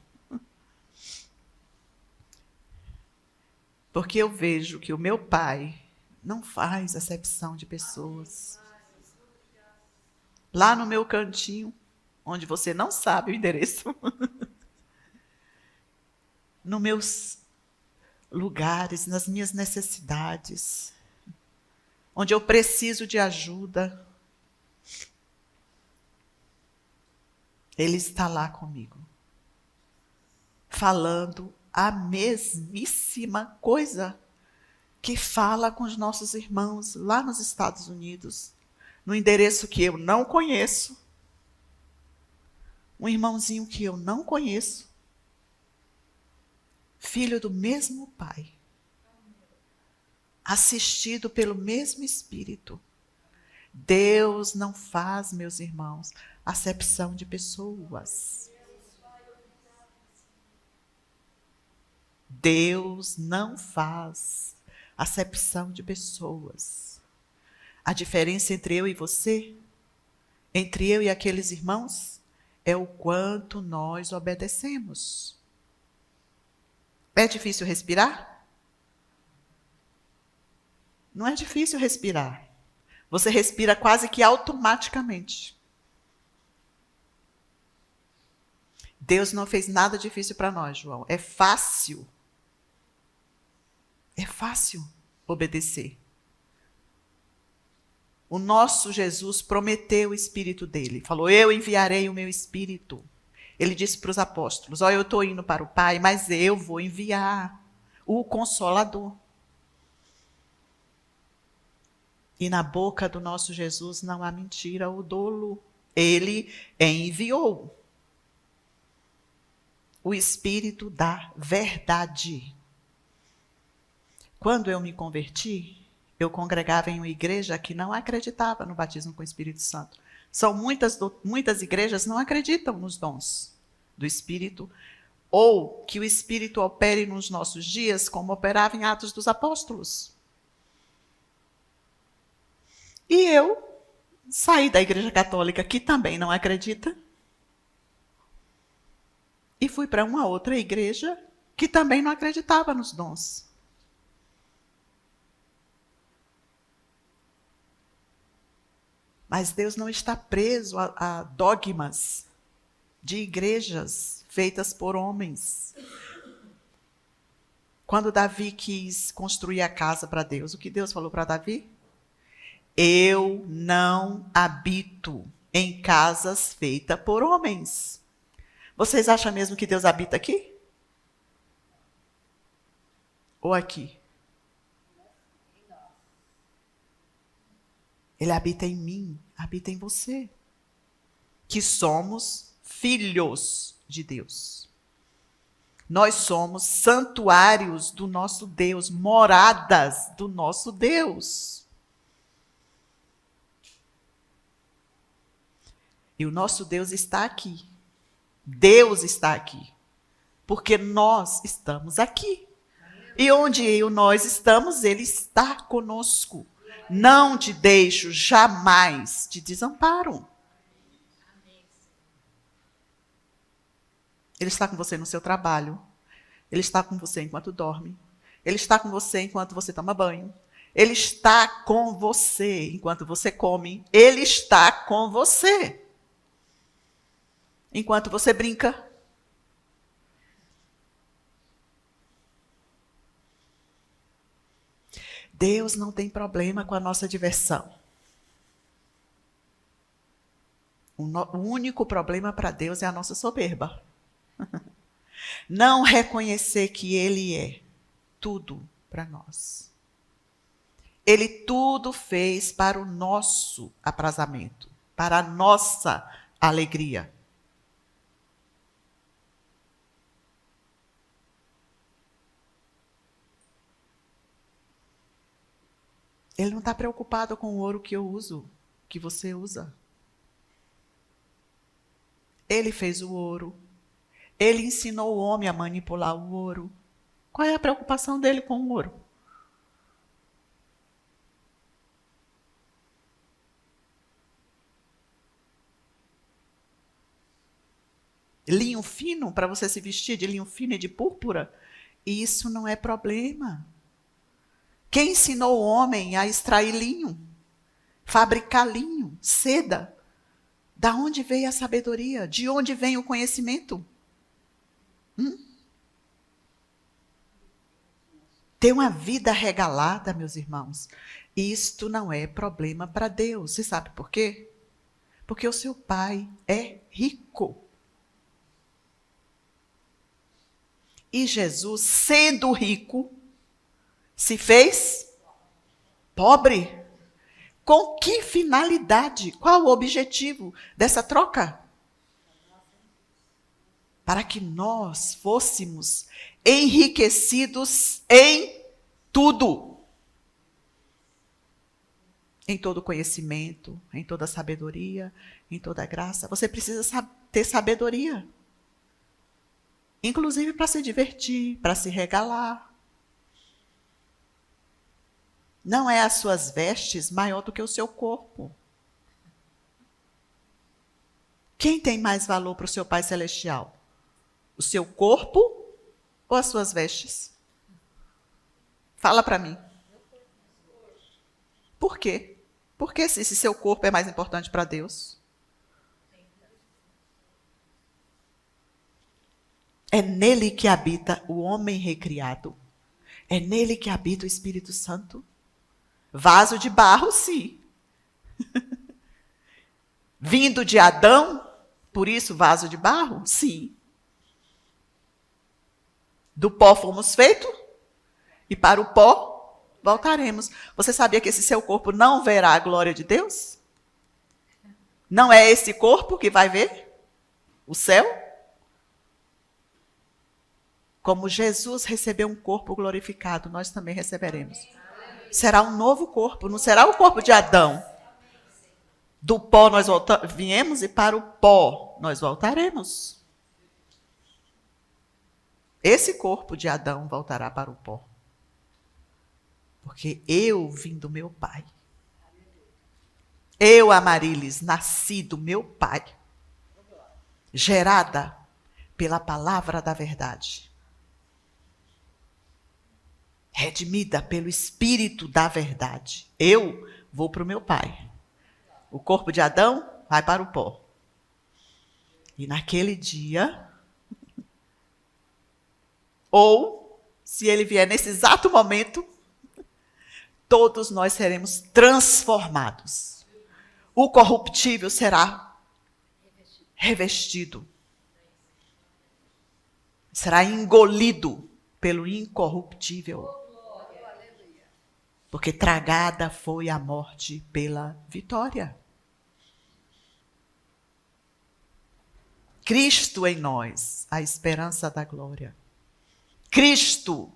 Porque eu vejo que o meu Pai não faz acepção de pessoas. Lá no meu cantinho, onde você não sabe o endereço, nos meus lugares, nas minhas necessidades, onde eu preciso de ajuda, Ele está lá comigo, falando a mesmíssima coisa que fala com os nossos irmãos lá nos Estados Unidos, no endereço que eu não conheço, um irmãozinho que eu não conheço, filho do mesmo Pai, assistido pelo mesmo Espírito. Deus não faz, meus irmãos, acepção de pessoas. Deus não faz acepção de pessoas. A diferença entre eu e você, entre eu e aqueles irmãos, é o quanto nós obedecemos. É difícil respirar? Não é difícil respirar. Você respira quase que automaticamente. Deus não fez nada difícil para nós, João. É fácil. É fácil obedecer. O nosso Jesus prometeu o Espírito dele. Falou, eu enviarei o meu Espírito. Ele disse para os apóstolos, olha, eu estou indo para o Pai, mas eu vou enviar o Consolador. E na boca do nosso Jesus não há mentira ou dolo. Ele enviou o Espírito da verdade. Quando eu me converti, eu congregava em uma igreja que não acreditava no batismo com o Espírito Santo. Muitas igrejas não acreditam nos dons do Espírito, ou que o Espírito opere nos nossos dias como operava em Atos dos Apóstolos. E eu saí da igreja católica, que também não acredita, e fui para uma outra igreja que também não acreditava nos dons. Mas Deus não está preso a dogmas de igrejas feitas por homens. Quando Davi quis construir a casa para Deus, o que Deus falou para Davi? Eu não habito em casas feitas por homens. Vocês acham mesmo que Deus habita aqui? Ou aqui? Ele habita em mim, habita em você. Que somos filhos de Deus. Nós somos santuários do nosso Deus, moradas do nosso Deus. E o nosso Deus está aqui. Deus está aqui. Porque nós estamos aqui. E onde nós estamos, Ele está conosco. Não te deixo jamais te desamparo. Ele está com você no seu trabalho. Ele está com você enquanto dorme. Ele está com você enquanto você toma banho. Ele está com você enquanto você come. Ele está com você enquanto você brinca. Deus não tem problema com a nossa diversão. O único problema para Deus é a nossa soberba. Não reconhecer que Ele é tudo para nós. Ele tudo fez para o nosso aprazamento, para a nossa alegria. Ele não está preocupado com o ouro que eu uso, que você usa. Ele fez o ouro. Ele ensinou o homem a manipular o ouro. Qual é a preocupação dele com o ouro? Linho fino, para você se vestir de linho fino e de púrpura? Isso não é problema. Quem ensinou o homem a extrair linho? Fabricar linho, seda? Da onde veio a sabedoria? De onde vem o conhecimento? Ter uma vida regalada, meus irmãos, isto não é problema para Deus. Você sabe por quê? Porque o seu pai é rico. E Jesus, sendo rico, se fez pobre. Com que finalidade? Qual o objetivo dessa troca? Para que nós fôssemos enriquecidos em tudo. Em todo conhecimento, em toda sabedoria, em toda graça. Você precisa ter sabedoria. Inclusive para se divertir, para se regalar. Não é as suas vestes maior do que o seu corpo. Quem tem mais valor para o seu Pai Celestial? O seu corpo ou as suas vestes? Fala para mim. Por quê? Por que se seu corpo é mais importante para Deus? É nele que habita o homem recriado. É nele que habita o Espírito Santo. Vaso de barro, sim. Vindo de Adão, por isso vaso de barro? Sim. Do pó fomos feitos e para o pó voltaremos. Você sabia que esse seu corpo não verá a glória de Deus? Não é esse corpo que vai ver o céu? Como Jesus recebeu um corpo glorificado, nós também receberemos. Será um novo corpo, não será o corpo de Adão. Do pó nós viemos e para o pó nós voltaremos. Esse corpo de Adão voltará para o pó. Porque eu vim do meu Pai. Eu, Amarilis, nasci do meu Pai. Gerada pela palavra da verdade. Redimida pelo Espírito da verdade. Eu vou para o meu Pai. O corpo de Adão vai para o pó. E naquele dia, ou se ele vier nesse exato momento, todos nós seremos transformados. O corruptível será revestido. Será engolido pelo incorruptível. Porque tragada foi a morte pela vitória. Cristo em nós, a esperança da glória. Cristo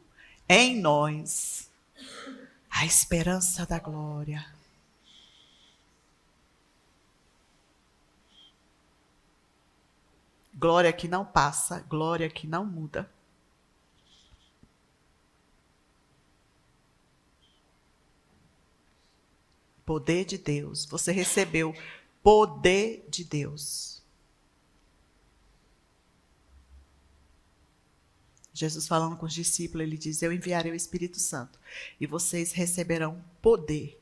em nós, a esperança da glória. Glória que não passa, glória que não muda. Poder de Deus. Você recebeu poder de Deus. Jesus falando com os discípulos, ele diz, eu enviarei o Espírito Santo e vocês receberão poder.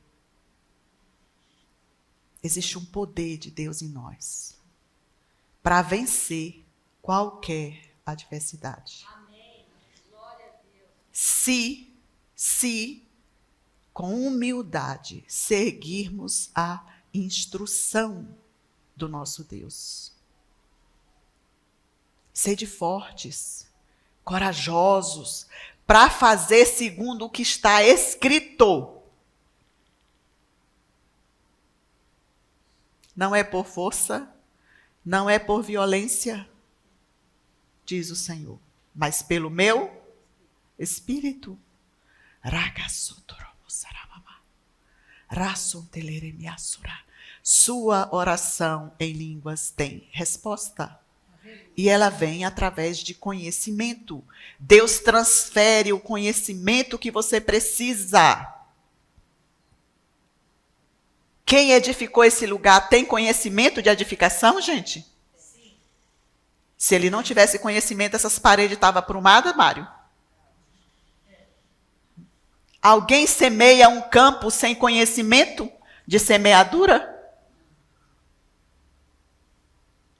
Existe um poder de Deus em nós para vencer qualquer adversidade. Amém. Glória a Deus. Se com humildade seguirmos a instrução do nosso Deus. Sede fortes, corajosos, para fazer segundo o que está escrito. Não é por força, não é por violência, diz o Senhor, mas pelo meu Espírito. Sua oração em línguas tem resposta. E ela vem através de conhecimento. Deus transfere o conhecimento que você precisa. Quem edificou esse lugar tem conhecimento de edificação, gente? Sim. Se ele não tivesse conhecimento, essas paredes estavam aprumadas, Mário? Alguém semeia um campo sem conhecimento de semeadura?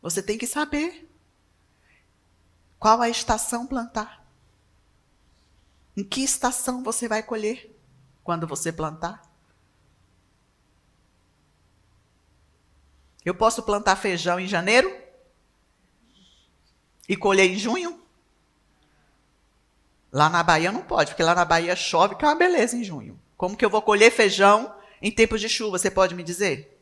Você tem que saber qual a estação plantar. Em que estação você vai colher quando você plantar? Eu posso plantar feijão em janeiro e colher em junho? Lá na Bahia não pode, porque lá na Bahia chove, que é uma beleza em junho. Como que eu vou colher feijão em tempos de chuva, você pode me dizer?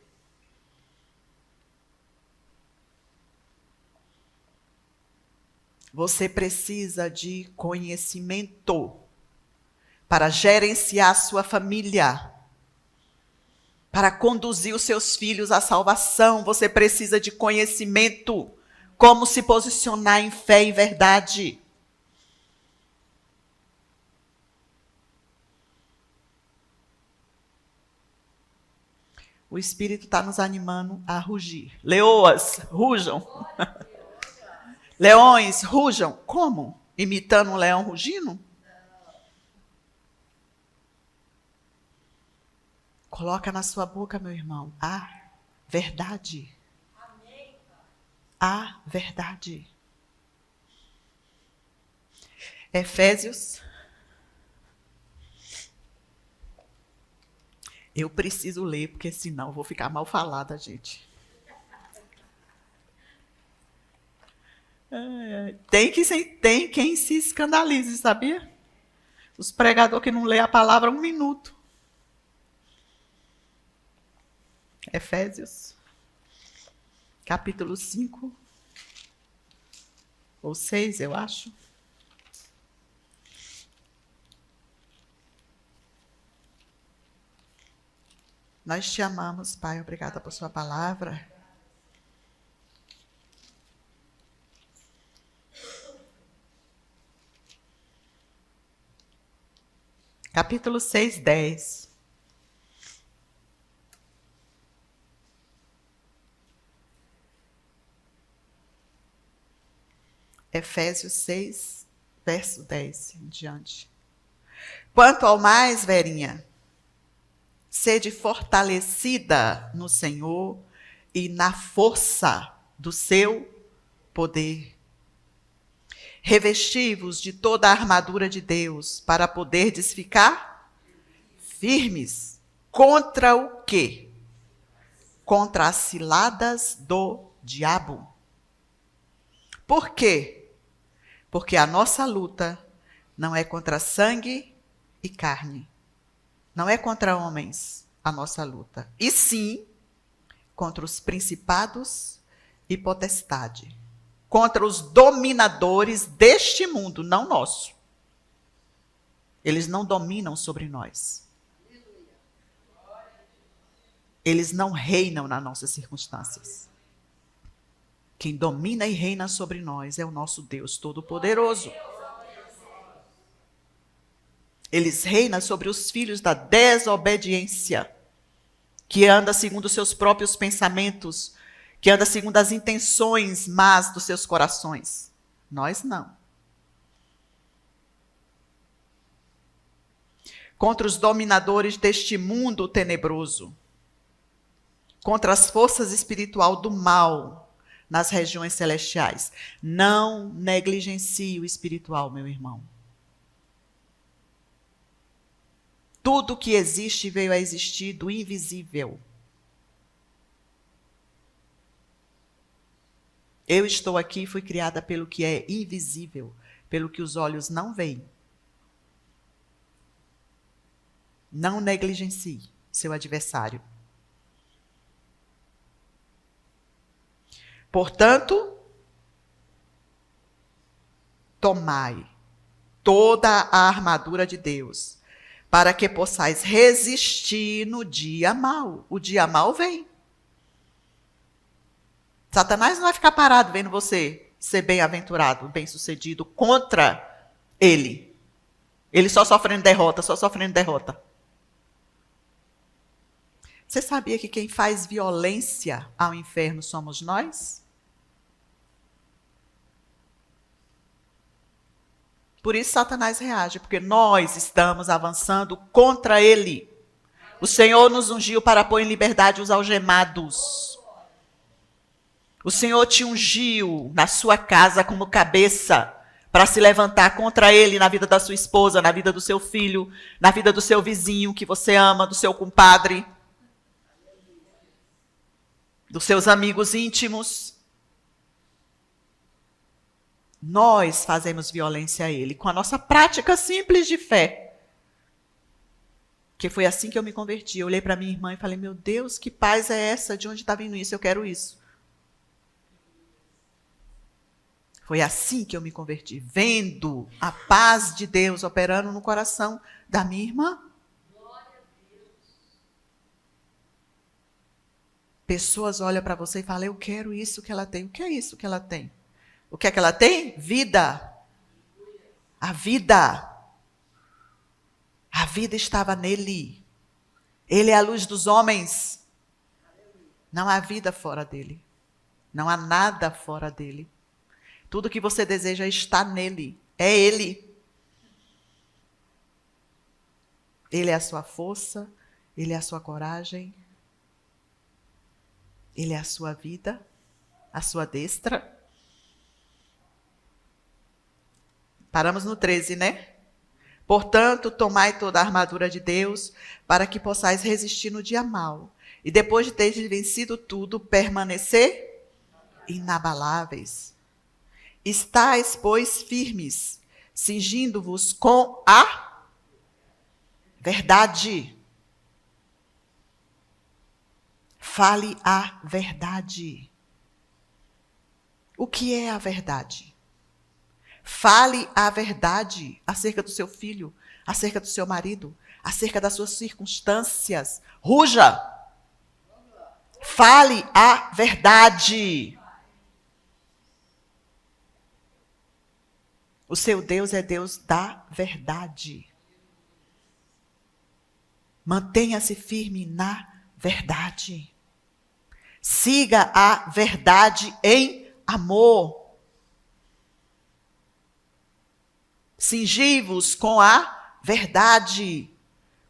Você precisa de conhecimento para gerenciar a sua família, para conduzir os seus filhos à salvação. Você precisa de conhecimento, como se posicionar em fé e verdade. O Espírito está nos animando a rugir. Leoas, rujam. Leões, rujam. Como? Imitando um leão rugindo? Coloca na sua boca, meu irmão, a verdade. A verdade. Efésios. Eu preciso ler, porque senão eu vou ficar mal falada, gente. Tem quem se escandalize, sabia? Os pregadores que não lê a palavra 1 minuto. Efésios, capítulo 5, ou 6, eu acho. Nós te amamos, Pai, obrigada por sua palavra. Capítulo 6, 10. Efésios 6, verso 10 em diante. Quanto ao mais, Verinha, sede fortalecida no Senhor e na força do seu poder. Revesti-vos de toda a armadura de Deus, para poderdes ficar firmes. Contra o quê? Contra as ciladas do diabo. Por quê? Porque a nossa luta não é contra sangue e carne. Não é contra homens a nossa luta. E sim contra os principados e potestade. Contra os dominadores deste mundo, não nosso. Eles não dominam sobre nós. Eles não reinam nas nossas circunstâncias. Quem domina e reina sobre nós é o nosso Deus Todo-Poderoso. Eles reinam sobre os filhos da desobediência, que anda segundo os seus próprios pensamentos, que anda segundo as intenções más dos seus corações. Nós não. Contra os dominadores deste mundo tenebroso, contra as forças espirituais do mal nas regiões celestiais. Não negligencie o espiritual, meu irmão. Tudo que existe veio a existir do invisível. Eu estou aqui e fui criada pelo que é invisível, pelo que os olhos não veem. Não negligencie seu adversário. Portanto, tomai toda a armadura de Deus, para que possais resistir no dia mau. O dia mau vem. Satanás não vai ficar parado vendo você ser bem-aventurado, bem-sucedido contra ele. Ele só sofrendo derrota, só sofrendo derrota. Você sabia que quem faz violência ao inferno somos nós? Por isso Satanás reage, porque nós estamos avançando contra ele. O Senhor nos ungiu para pôr em liberdade os algemados. O Senhor te ungiu na sua casa como cabeça para se levantar contra ele na vida da sua esposa, na vida do seu filho, na vida do seu vizinho que você ama, do seu compadre, dos seus amigos íntimos. Nós fazemos violência a ele com a nossa prática simples de fé. Que foi assim que eu me converti. Eu olhei para minha irmã e falei, meu Deus, que paz é essa? De onde está vindo isso? Eu quero isso. Foi assim que eu me converti, vendo a paz de Deus operando no coração da minha irmã. Pessoas olham para você e falam, eu quero isso que ela tem. O que é isso que ela tem? O que é que ela tem? Vida. A vida. A vida estava nele. Ele é a luz dos homens. Não há vida fora dele. Não há nada fora dele. Tudo que você deseja está nele. É ele. Ele é a sua força. Ele é a sua coragem. Ele é a sua vida. A sua destra. Paramos no 13, né? Portanto, tomai toda a armadura de Deus, para que possais resistir no dia mau. E depois de teres vencido tudo, permanecer inabaláveis. Estais, pois, firmes, cingindo-vos com a verdade. Fale a verdade. O que é a verdade? Fale a verdade acerca do seu filho, acerca do seu marido, acerca das suas circunstâncias. Ruja! Fale a verdade. O seu Deus é Deus da verdade. Mantenha-se firme na verdade. Siga a verdade em amor. Cingi-vos com a verdade.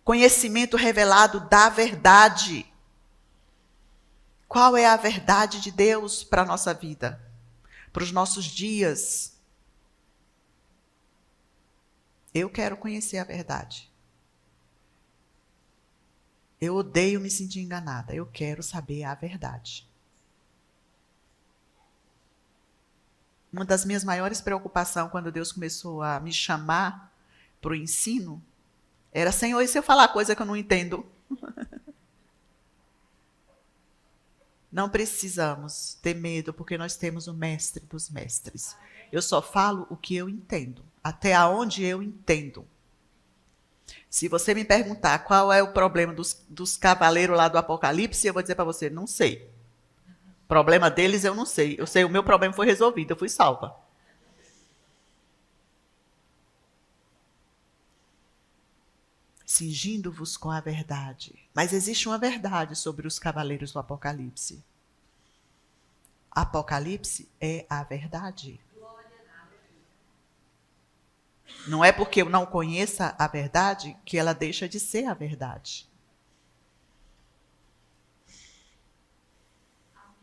Conhecimento revelado da verdade. Qual é a verdade de Deus para a nossa vida? Para os nossos dias? Eu quero conhecer a verdade. Eu odeio me sentir enganada. Eu quero saber a verdade. Uma das minhas maiores preocupações quando Deus começou a me chamar para o ensino era: Senhor, e se eu falar coisa que eu não entendo? Não precisamos ter medo, porque nós temos o mestre dos mestres. Eu só falo o que eu entendo, até onde eu entendo. Se você me perguntar qual é o problema dos cavaleiros lá do Apocalipse, eu vou dizer para você: não sei. O problema deles eu não sei. Eu sei, o meu problema foi resolvido, eu fui salva. Cingindo-vos com a verdade. Mas existe uma verdade sobre os cavaleiros do Apocalipse. Apocalipse é a verdade. Não é porque eu não conheça a verdade que ela deixa de ser a verdade.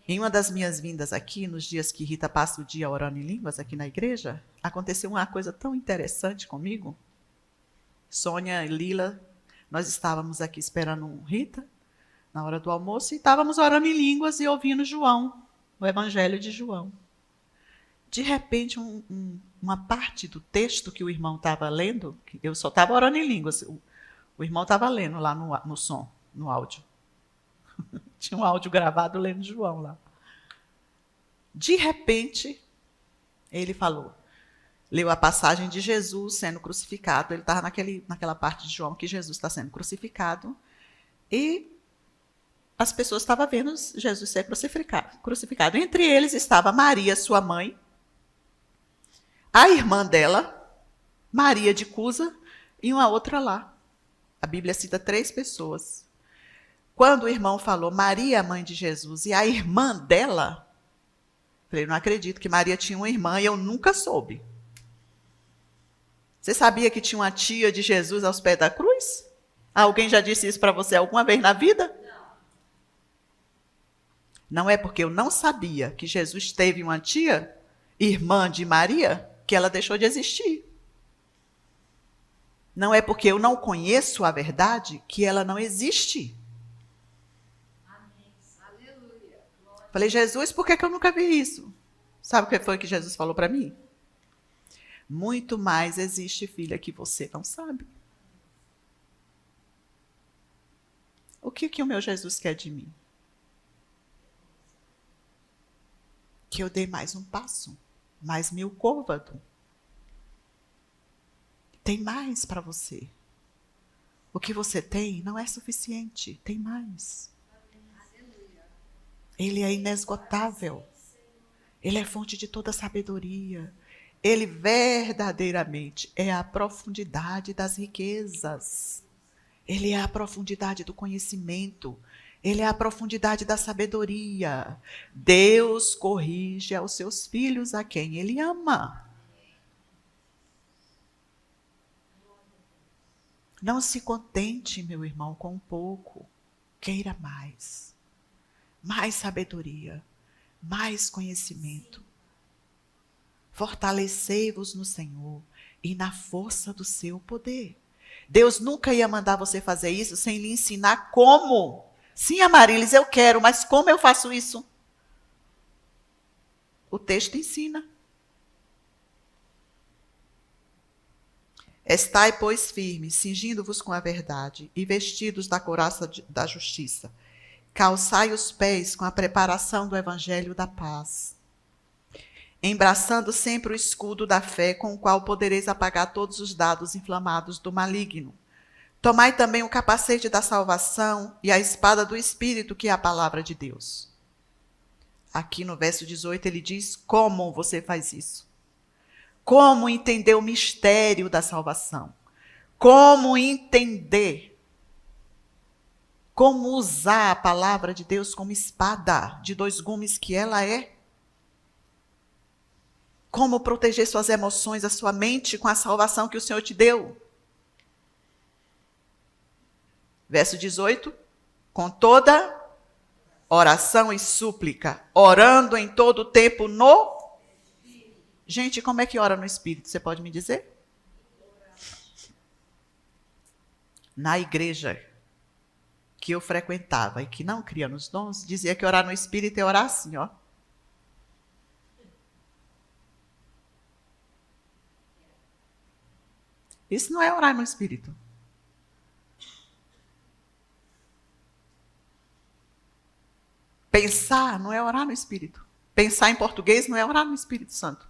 Em uma das minhas vindas aqui, nos dias que Rita passa o dia orando em línguas aqui na igreja, aconteceu uma coisa tão interessante comigo. Sônia e Lila, nós estávamos aqui esperando Rita, na hora do almoço, e estávamos orando em línguas e ouvindo João, o Evangelho de João. De repente, uma parte do texto que o irmão estava lendo, eu só estava orando em línguas, o irmão estava lendo lá no som, no áudio. Tinha um áudio gravado lendo João lá. De repente, ele falou, leu a passagem de Jesus sendo crucificado. Ele estava naquela parte de João que Jesus está sendo crucificado. E as pessoas estavam vendo Jesus ser crucificado. Entre eles estava Maria, sua mãe, a irmã dela, Maria de Cusa, e uma outra lá. A Bíblia cita 3 pessoas. Quando o irmão falou Maria, a mãe de Jesus, e a irmã dela, falei, não acredito que Maria tinha uma irmã e eu nunca soube. Você sabia que tinha uma tia de Jesus aos pés da cruz? Alguém já disse isso para você alguma vez na vida? Não é porque eu não sabia que Jesus teve uma tia, irmã de Maria, que ela deixou de existir. Não é porque eu não conheço a verdade que ela não existe. Falei, Jesus, por que eu nunca vi isso? Sabe o que foi que Jesus falou para mim? Muito mais existe, filha, que você não sabe. O que o meu Jesus quer de mim? Que eu dê mais um passo, mais 1000 côvados. Tem mais para você. O que você tem não é suficiente, tem mais. Ele é inesgotável. Ele é fonte de toda sabedoria. Ele verdadeiramente é a profundidade das riquezas. Ele é a profundidade do conhecimento. Ele é a profundidade da sabedoria. Deus corrige aos seus filhos a quem Ele ama. Não se contente, meu irmão, com um pouco. Queira mais. Mais sabedoria, mais conhecimento. Fortalecei-vos no Senhor e na força do seu poder. Deus nunca ia mandar você fazer isso sem lhe ensinar como. Sim, Amarilis, eu quero, mas como eu faço isso? O texto ensina. Estai, pois, firmes, cingindo-vos com a verdade e vestidos da couraça da justiça. Calçai os pés com a preparação do evangelho da paz, embraçando sempre o escudo da fé, com o qual podereis apagar todos os dardos inflamados do maligno. Tomai também o capacete da salvação e a espada do Espírito, que é a palavra de Deus. Aqui no verso 18 ele diz como você faz isso. Como entender o mistério da salvação. Como entender. Como usar a palavra de Deus como espada de 2 gumes que ela é. Como proteger suas emoções, a sua mente com a salvação que o Senhor te deu. Verso 18. Com toda oração e súplica, orando em todo o tempo no... Gente, como é que ora no Espírito? Você pode me dizer? Na igreja que eu frequentava e que não cria nos dons, dizia que orar no Espírito é orar assim, ó. Isso não é orar no Espírito. Pensar não é orar no Espírito. Pensar em português não é orar no Espírito Santo.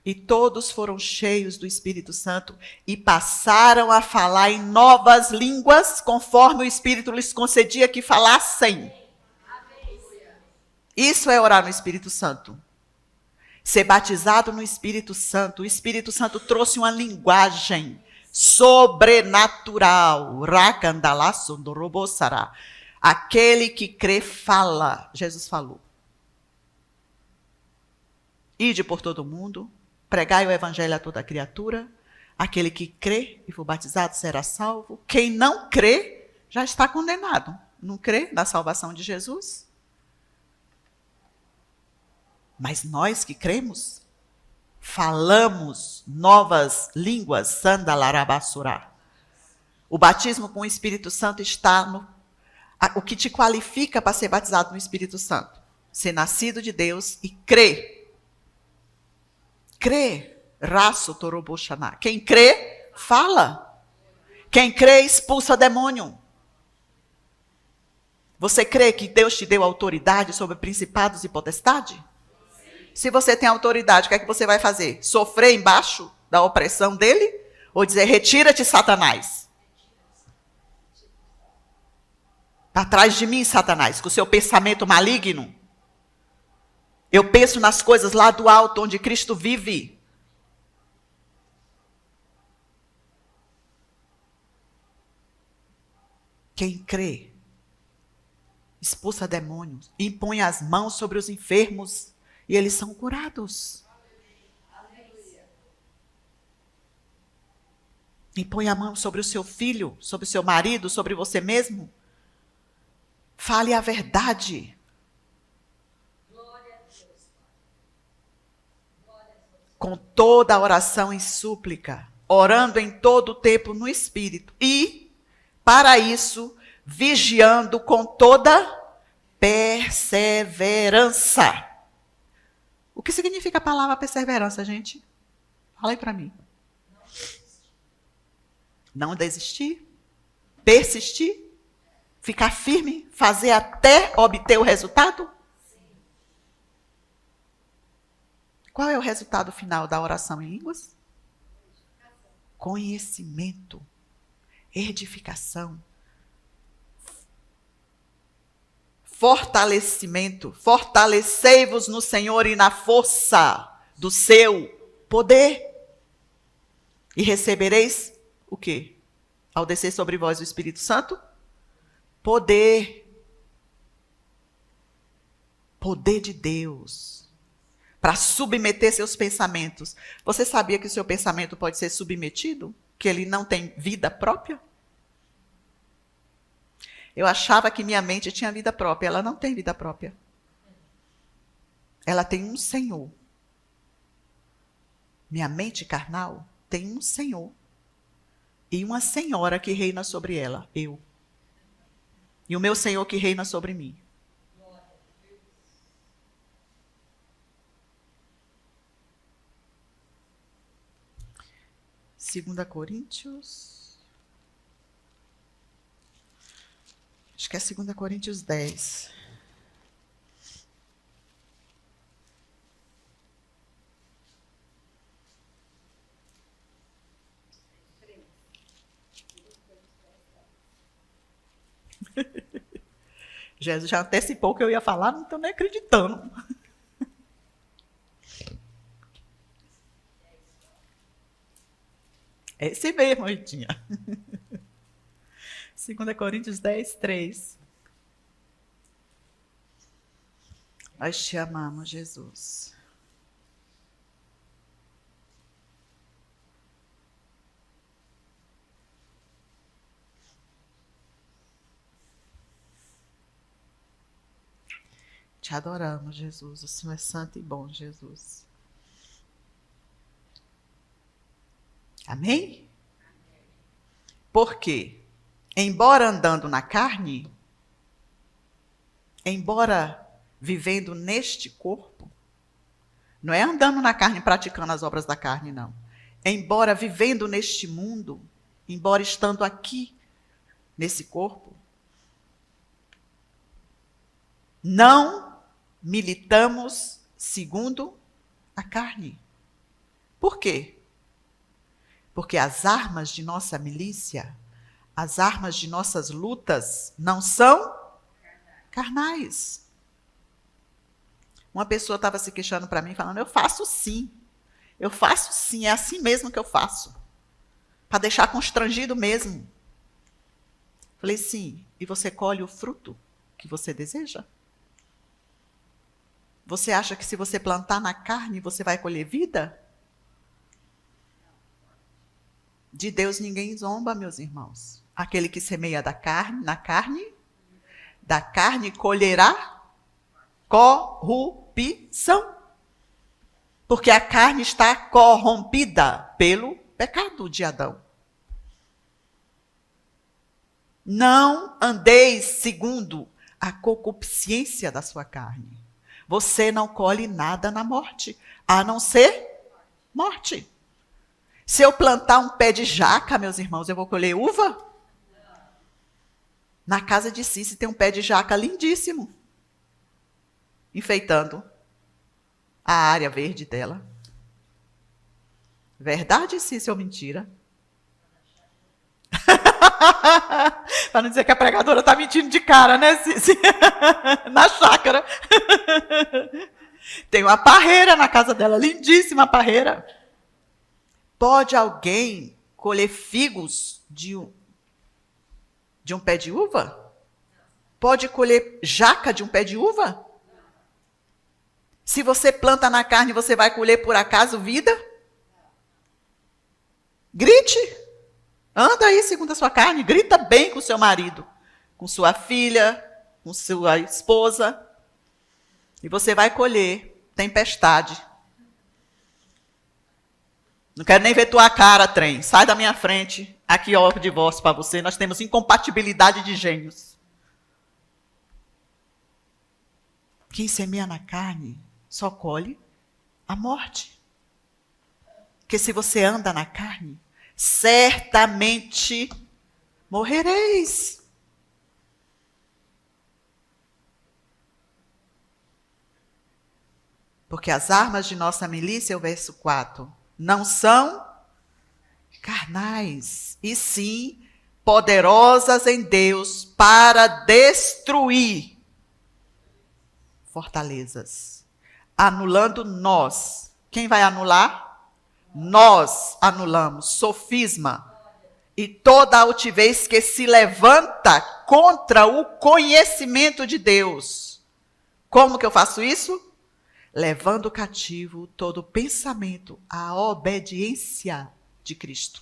E todos foram cheios do Espírito Santo e passaram a falar em novas línguas, conforme o Espírito lhes concedia que falassem. Isso é orar no Espírito Santo. Ser batizado no Espírito Santo. O Espírito Santo trouxe uma linguagem sobrenatural. Aquele que crê fala. Jesus falou. Ide por todo mundo, pregai o evangelho a toda criatura. Aquele que crê e for batizado será salvo. Quem não crê já está condenado. Não crê na salvação de Jesus? Mas nós que cremos, falamos novas línguas, sandalarabassurá. O batismo com o Espírito Santo está no... O que te qualifica para ser batizado no Espírito Santo? Ser nascido de Deus e crer. Crê. Raço toroboxaná. Quem crê, fala. Quem crê, expulsa demônio. Você crê que Deus te deu autoridade sobre principados e potestade? Se você tem autoridade, o que é que você vai fazer? Sofrer embaixo da opressão dele? Ou dizer, retira-te, Satanás? Para trás de mim, Satanás, com o seu pensamento maligno. Eu penso nas coisas lá do alto, onde Cristo vive. Quem crê, expulsa demônios, impõe as mãos sobre os enfermos e eles são curados. Impõe a mão sobre o seu filho, sobre o seu marido, sobre você mesmo. Fale a verdade. Com toda a oração e súplica, orando em todo o tempo no Espírito. E, para isso, vigiando com toda perseverança. O que significa a palavra perseverança, gente? Fala aí para mim. Não desistir, persistir, ficar firme, fazer até obter o resultado? Qual é o resultado final da oração em línguas? Conhecimento, edificação, fortalecimento. Fortalecei-vos no Senhor e na força do seu poder. E recebereis o quê? Ao descer sobre vós o Espírito Santo? Poder. Poder de Deus. Para submeter seus pensamentos. Você sabia que o seu pensamento pode ser submetido? Que ele não tem vida própria? Eu achava que minha mente tinha vida própria. Ela não tem vida própria. Ela tem um Senhor. Minha mente carnal tem um Senhor. E uma senhora que reina sobre ela, eu. E o meu Senhor que reina sobre mim. Segunda Coríntios. Acho que é 2 Coríntios 10. Jesus já antecipou o que eu ia falar, não estou nem acreditando. É esse mesmo, Ritinha. 2 Coríntios 10, 3. Nós te amamos, Jesus. Te adoramos, Jesus. O Senhor é santo e bom, Jesus. Amém? Porque, embora andando na carne, embora vivendo neste corpo, não é andando na carne praticando as obras da carne, não. Embora vivendo neste mundo, embora estando aqui nesse corpo, não militamos segundo a carne. Por quê? Porque as armas de nossa milícia, as armas de nossas lutas não são carnais. Uma pessoa estava se queixando para mim, falando, eu faço sim, é assim mesmo que eu faço. Para deixar constrangido mesmo. Falei, sim, e você colhe o fruto que você deseja? Você acha que se você plantar na carne, você vai colher vida? De Deus ninguém zomba, meus irmãos. Aquele que semeia da carne, da carne colherá corrupção. Porque a carne está corrompida pelo pecado de Adão. Não andeis segundo a concupiscência da sua carne. Você não colhe nada na morte, a não ser morte. Se eu plantar um pé de jaca, meus irmãos, eu vou colher uva? Na casa de Cici tem um pé de jaca lindíssimo, enfeitando a área verde dela. Verdade, Cici, ou mentira? Para não dizer que a pregadora está mentindo de cara, né, Cici? Na chácara. Tem uma parreira na casa dela, lindíssima parreira. Pode alguém colher figos de um pé de uva? Pode colher jaca de um pé de uva? Se você planta na carne, você vai colher por acaso vida? Grite. Anda aí segundo a sua carne, grita bem com seu marido, com sua filha, com sua esposa. E você vai colher tempestade. Não quero nem ver tua cara, trem. Sai da minha frente. Aqui, ó, o divórcio para você. Nós temos incompatibilidade de gênios. Quem semeia na carne só colhe a morte. Porque se você anda na carne, certamente morrereis. Porque as armas de nossa milícia, o verso 4, não são carnais, e sim poderosas em Deus para destruir fortalezas. Anulando nós. Quem vai anular? Nós anulamos sofisma e toda altivez que se levanta contra o conhecimento de Deus. Como que eu faço isso? Levando cativo todo pensamento à obediência de Cristo.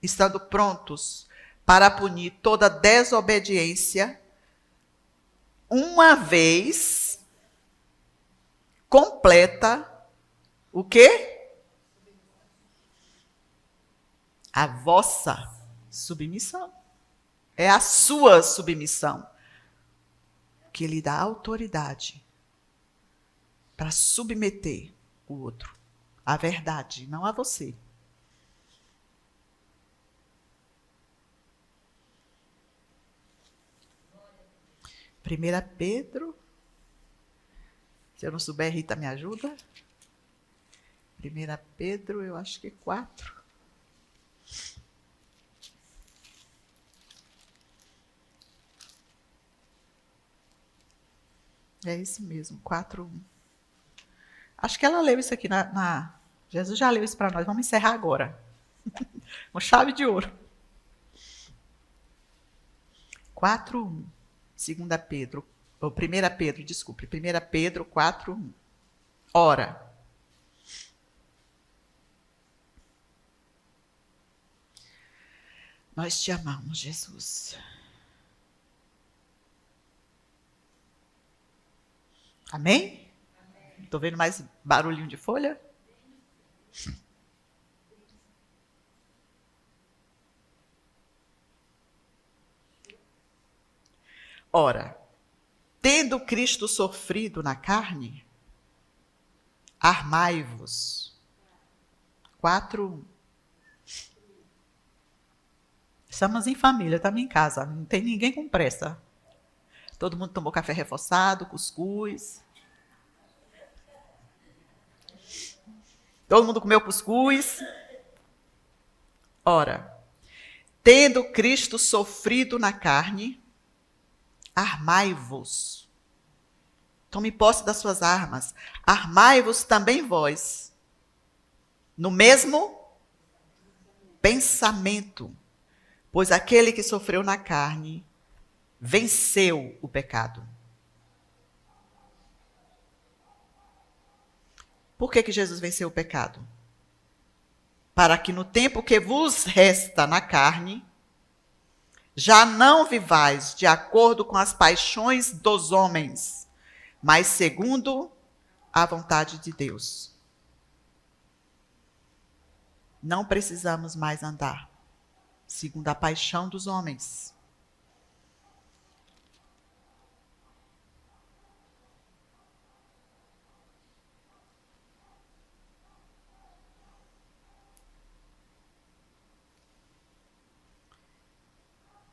Estando prontos para punir toda desobediência, uma vez completa o quê? A vossa submissão. É a sua submissão que lhe dá autoridade para submeter o outro à verdade, não a você. Primeira Pedro, se eu não souber, Rita me ajuda. Primeira Pedro, eu acho que 4. É isso mesmo, 4:1. Acho que ela leu isso aqui Jesus já leu isso para nós. Vamos encerrar agora. Com chave de ouro. 4:1. 2 Pedro, ou 1 Pedro, desculpe. 1 Pedro 4:1. Ora, nós te amamos, Jesus. Amém? Estou vendo mais barulhinho de folha? Ora, tendo Cristo sofrido na carne, armai-vos. 4:1. Estamos em família, estamos em casa, não tem ninguém com pressa. Todo mundo tomou café reforçado, cuscuz. Todo mundo comeu cuscuz. Ora, tendo Cristo sofrido na carne, armai-vos. Tome posse das suas armas. Armai-vos também vós, no mesmo pensamento. Pois aquele que sofreu na carne venceu o pecado. Por que Jesus venceu o pecado? Para que no tempo que vos resta na carne, já não vivais de acordo com as paixões dos homens, mas segundo a vontade de Deus. Não precisamos mais andar segundo a paixão dos homens.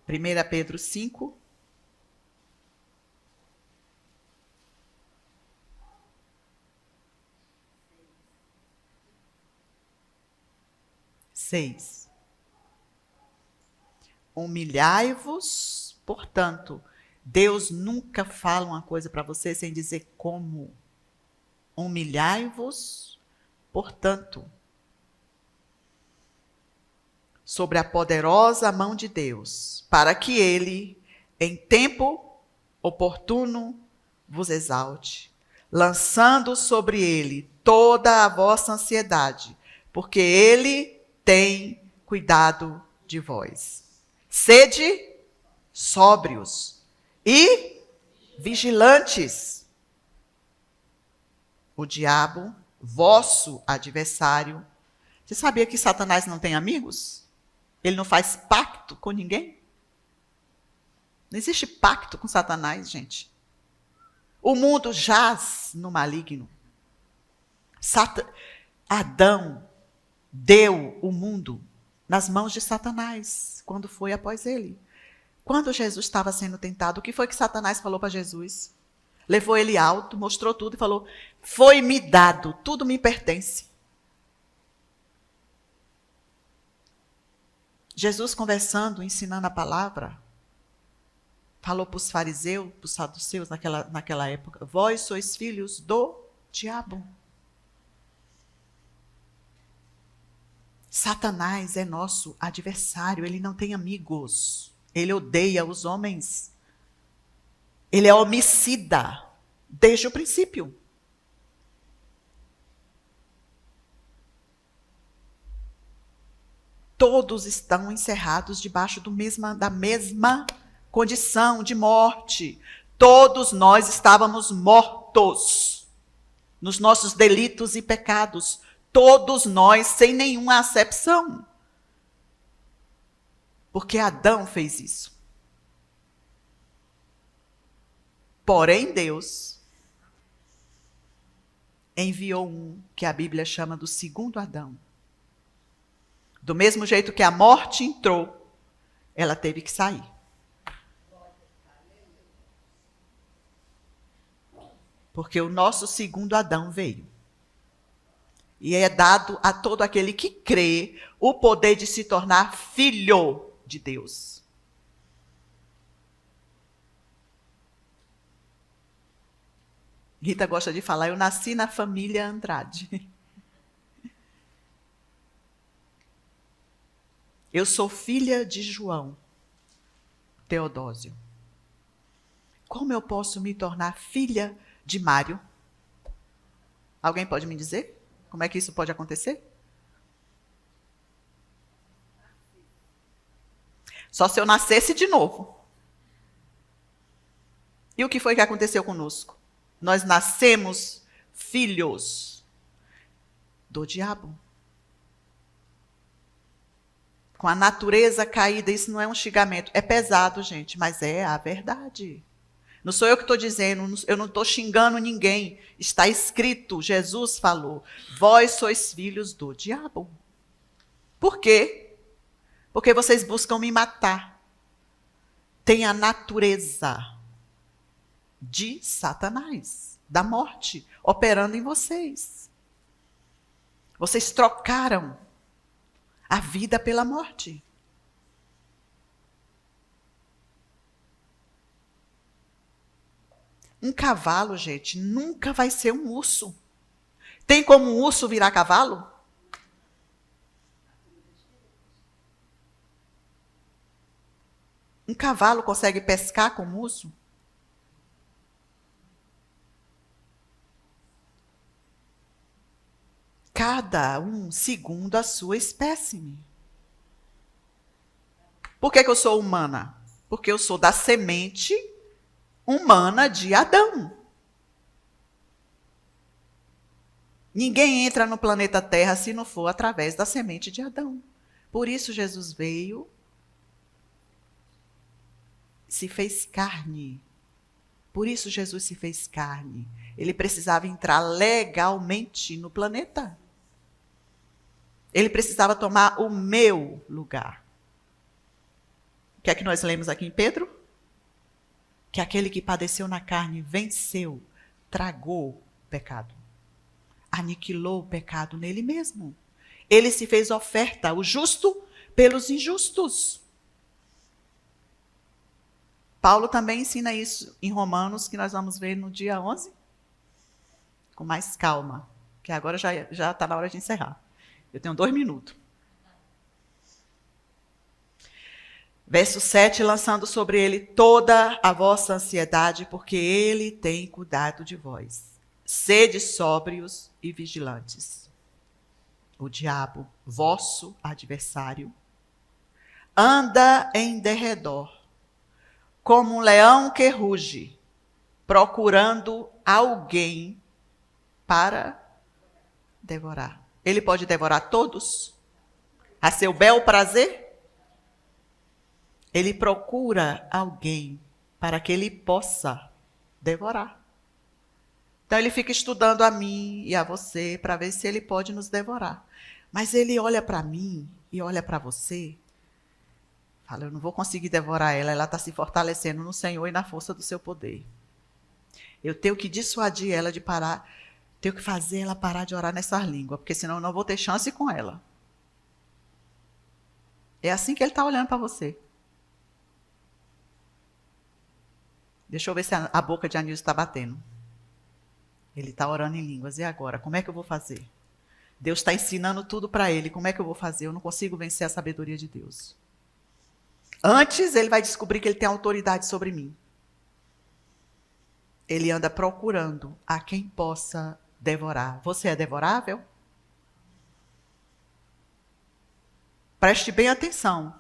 Primeira Pedro 5. Humilhai-vos, portanto. Deus nunca fala uma coisa para você sem dizer como. Humilhai-vos, portanto, sobre a poderosa mão de Deus, para que ele, em tempo oportuno, vos exalte, lançando sobre ele toda a vossa ansiedade, porque ele tem cuidado de vós. Sede sóbrios e vigilantes. O diabo, vosso adversário. Você sabia que Satanás não tem amigos? Ele não faz pacto com ninguém? Não existe pacto com Satanás, gente. O mundo jaz no maligno. Adão deu o mundo nas mãos de Satanás, quando foi após ele. Quando Jesus estava sendo tentado, o que foi que Satanás falou para Jesus? Levou ele alto, mostrou tudo e falou: foi-me dado, tudo me pertence. Jesus conversando, ensinando a palavra, falou para os fariseus, para os saduceus naquela época: vós sois filhos do diabo. Satanás é nosso adversário, ele não tem amigos, ele odeia os homens, ele é homicida desde o princípio. Todos estão encerrados debaixo da mesma condição de morte. Todos nós estávamos mortos nos nossos delitos e pecados. Todos nós, sem nenhuma acepção. Porque Adão fez isso. Porém, Deus enviou um que a Bíblia chama do segundo Adão. Do mesmo jeito que a morte entrou, ela teve que sair. Porque o nosso segundo Adão veio. E é dado a todo aquele que crê o poder de se tornar filho de Deus. Rita gosta de falar: eu nasci na família Andrade. Eu sou filha de João Teodósio. Como eu posso me tornar filha de Mário? Alguém pode me dizer? Como é que isso pode acontecer? Só se eu nascesse de novo. E o que foi que aconteceu conosco? Nós nascemos filhos do diabo. com a natureza caída. Isso não é um xingamento. É pesado, gente, mas é a verdade. Não sou eu que estou dizendo, eu não estou xingando ninguém. Está escrito, Jesus falou, vós sois filhos do diabo. Por quê? Porque vocês buscam me matar. Tem a natureza de Satanás, da morte, operando em vocês. Vocês trocaram a vida pela morte. Um cavalo, gente, nunca vai ser um urso. Tem como um urso virar cavalo? Um cavalo consegue pescar como urso? Cada um segundo a sua espécime. Por que eu sou humana? Porque eu sou da semente humana de Adão. Ninguém entra no planeta Terra se não for através da semente de Adão. Por isso Jesus veio, se fez carne. Por isso Jesus se fez carne. Ele precisava entrar legalmente no planeta. Ele precisava tomar o meu lugar. O que é que nós lemos aqui em Pedro? Que aquele que padeceu na carne venceu, tragou o pecado. Aniquilou o pecado nele mesmo. Ele se fez oferta, o justo pelos injustos. Paulo também ensina isso em Romanos, que nós vamos ver no dia 11, com mais calma, que agora já está na hora de encerrar. Eu tenho 2 minutos. Verso 7, lançando sobre ele toda a vossa ansiedade, porque ele tem cuidado de vós. Sede sóbrios e vigilantes. O diabo, vosso adversário, anda em derredor, como um leão que ruge, procurando alguém para devorar. Ele pode devorar todos? A seu bel prazer? Ele procura alguém para que ele possa devorar. Então ele fica estudando a mim e a você para ver se ele pode nos devorar. Mas ele olha para mim e olha para você, fala, eu não vou conseguir devorar ela, ela está se fortalecendo no Senhor e na força do seu poder. Eu tenho que dissuadir ela de parar, tenho que fazer ela parar de orar nessas línguas, porque senão eu não vou ter chance com ela. É assim que ele está olhando para você. Deixa eu ver se a boca de Anilson está batendo. Ele está orando em línguas. E agora? Como é que eu vou fazer? Deus está ensinando tudo para ele. Como é que eu vou fazer? Eu não consigo vencer a sabedoria de Deus. Antes, ele vai descobrir que ele tem autoridade sobre mim. Ele anda procurando a quem possa devorar. Você é devorável? Preste bem atenção.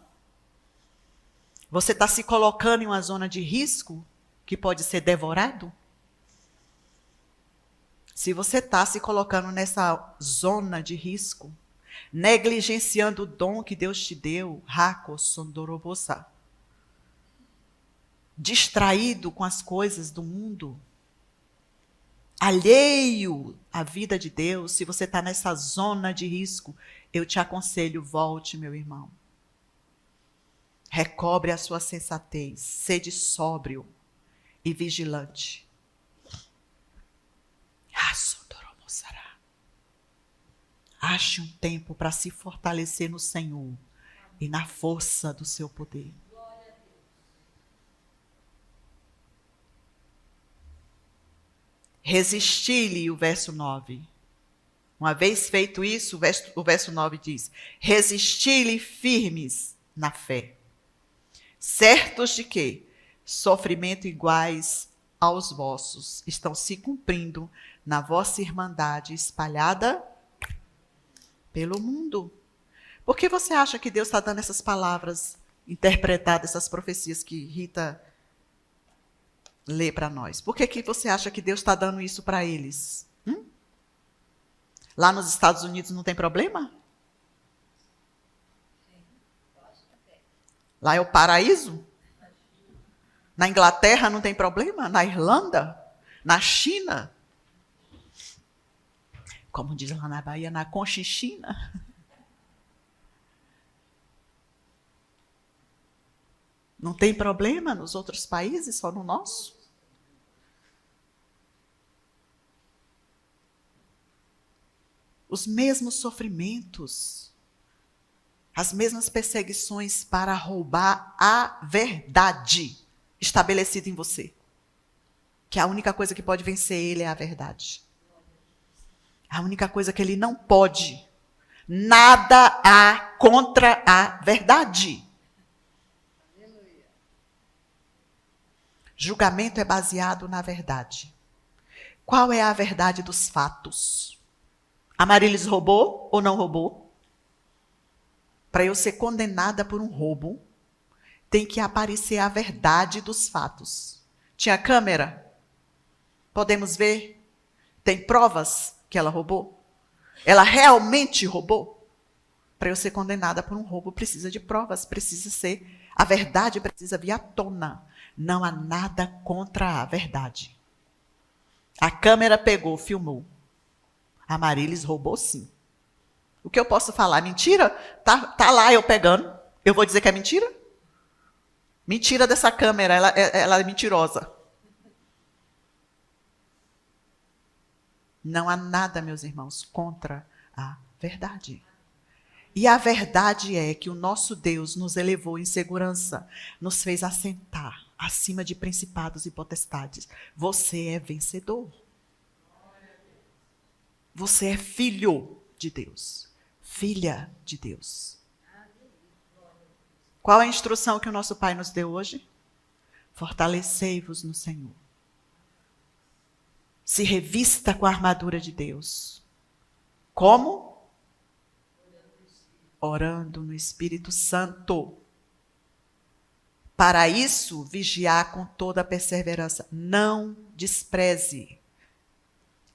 Você está se colocando em uma zona de risco que pode ser devorado? Se você está se colocando nessa zona de risco, negligenciando o dom que Deus te deu, distraído com as coisas do mundo, alheio à vida de Deus, se você está nessa zona de risco, eu te aconselho, volte, meu irmão. Recobre a sua sensatez, sede sóbrio e vigilante. Ache um tempo para se fortalecer no Senhor e na força do seu poder. Resisti-lhe, o verso 9. Uma vez feito isso, o verso 9 diz: resisti-lhe firmes na fé, certos de que sofrimento iguais aos vossos estão se cumprindo na vossa irmandade espalhada pelo mundo. Por que você acha que Deus está dando essas palavras interpretadas, essas profecias que Rita lê para nós? Por que você acha que Deus está dando isso para eles? Lá nos Estados Unidos não tem problema? Lá é o paraíso? Na Inglaterra não tem problema? Na Irlanda? Na China? Como diz lá na Bahia, na Conchichina? Não tem problema nos outros países, só no nosso? Os mesmos sofrimentos, as mesmas perseguições para roubar a verdade estabelecida em você. Que a única coisa que pode vencer ele é a verdade. A única coisa que ele não pode. Nada há contra a verdade. Julgamento é baseado na verdade. Qual é a verdade dos fatos? A Marilis roubou ou não roubou? Para eu ser condenada por um roubo, tem que aparecer a verdade dos fatos. Tinha câmera? Podemos ver? Tem provas que ela roubou? Ela realmente roubou? Para eu ser condenada por um roubo, precisa de provas, precisa ser. A verdade precisa vir à tona. Não há nada contra a verdade. A câmera pegou, filmou. A Marilis roubou sim. O que eu posso falar? Mentira? Tá lá eu pegando. Eu vou dizer que é mentira? Mentira dessa câmera, ela é mentirosa. Não há nada, meus irmãos, contra a verdade. E a verdade é que o nosso Deus nos elevou em segurança, nos fez assentar acima de principados e potestades. Você é vencedor. Você é filho de Deus, filha de Deus. Qual é a instrução que o nosso Pai nos deu hoje? Fortalecei-vos no Senhor. Se revista com a armadura de Deus. Como? Orando no Espírito Santo. Para isso, vigiar com toda a perseverança. Não despreze.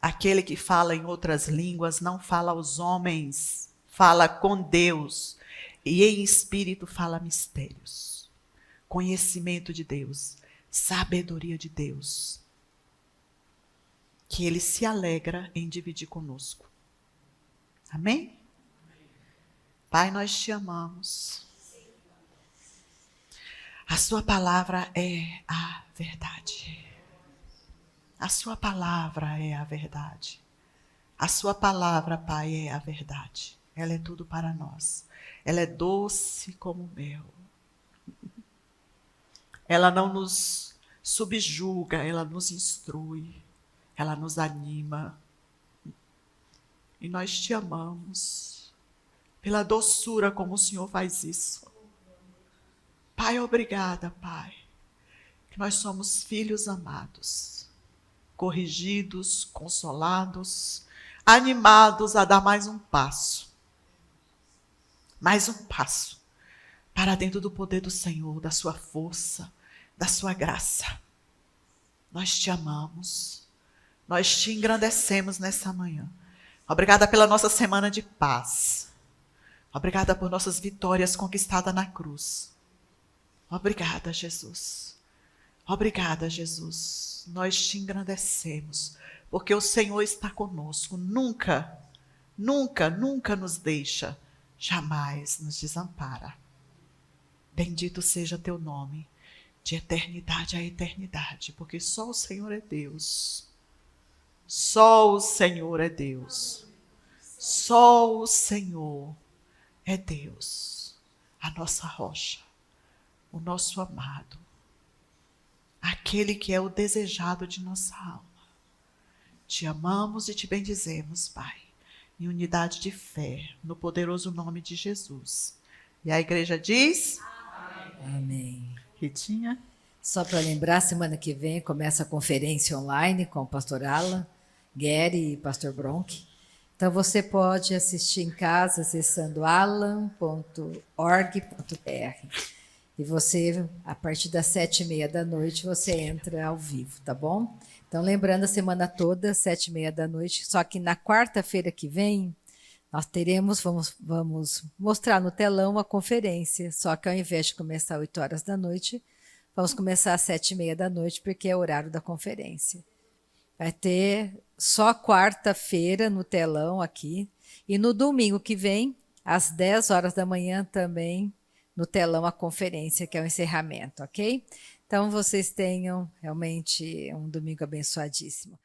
Aquele que fala em outras línguas não fala aos homens, fala com Deus. E em espírito fala mistérios. Conhecimento de Deus, sabedoria de Deus. Que Ele se alegra em dividir conosco. Amém? Pai, nós te amamos. A sua palavra é a verdade. A sua palavra é a verdade. A sua palavra, Pai, é a verdade. Ela é tudo para nós. Ela é doce como mel. Ela não nos subjuga, ela nos instrui. Ela nos anima. E nós te amamos. Pela doçura como o Senhor faz isso. Pai, obrigada, Pai. Que nós somos filhos amados. Corrigidos, consolados, animados a dar mais um passo. Mais um passo para dentro do poder do Senhor, da sua força, da sua graça. Nós te amamos. Nós te engrandecemos nessa manhã. Obrigada pela nossa semana de paz. Obrigada por nossas vitórias conquistadas na cruz. Obrigada, Jesus. Obrigada, Jesus. Nós te engrandecemos, porque o Senhor está conosco. Nunca, nunca, nunca nos deixa, jamais nos desampara. Bendito seja teu nome, de eternidade a eternidade, porque só o Senhor é Deus. Só o Senhor é Deus. Só o Senhor é Deus. A nossa rocha, o nosso amado, aquele que é o desejado de nossa alma. Te amamos e te bendizemos, Pai, em unidade de fé, no poderoso nome de Jesus. E a igreja diz?
Amém.
Ritinha?
Só para lembrar, semana que vem começa a conferência online com o pastor Alan, Gary e pastor Bronk. Então você pode assistir em casa acessando alan.org.br. E você, a partir das 7h30 da noite, você entra ao vivo, tá bom? Então, lembrando, a semana toda, 7h30 da noite. Só que na quarta-feira que vem, Nós teremos, vamos mostrar no telão a conferência, só que ao invés de começar às 8 horas da noite, vamos começar às 7h30 da noite, porque é o horário da conferência. Vai ter só quarta-feira no telão aqui, e no domingo que vem, às 10 horas da manhã também, no telão a conferência, que é o encerramento, ok? Então vocês tenham realmente um domingo abençoadíssimo.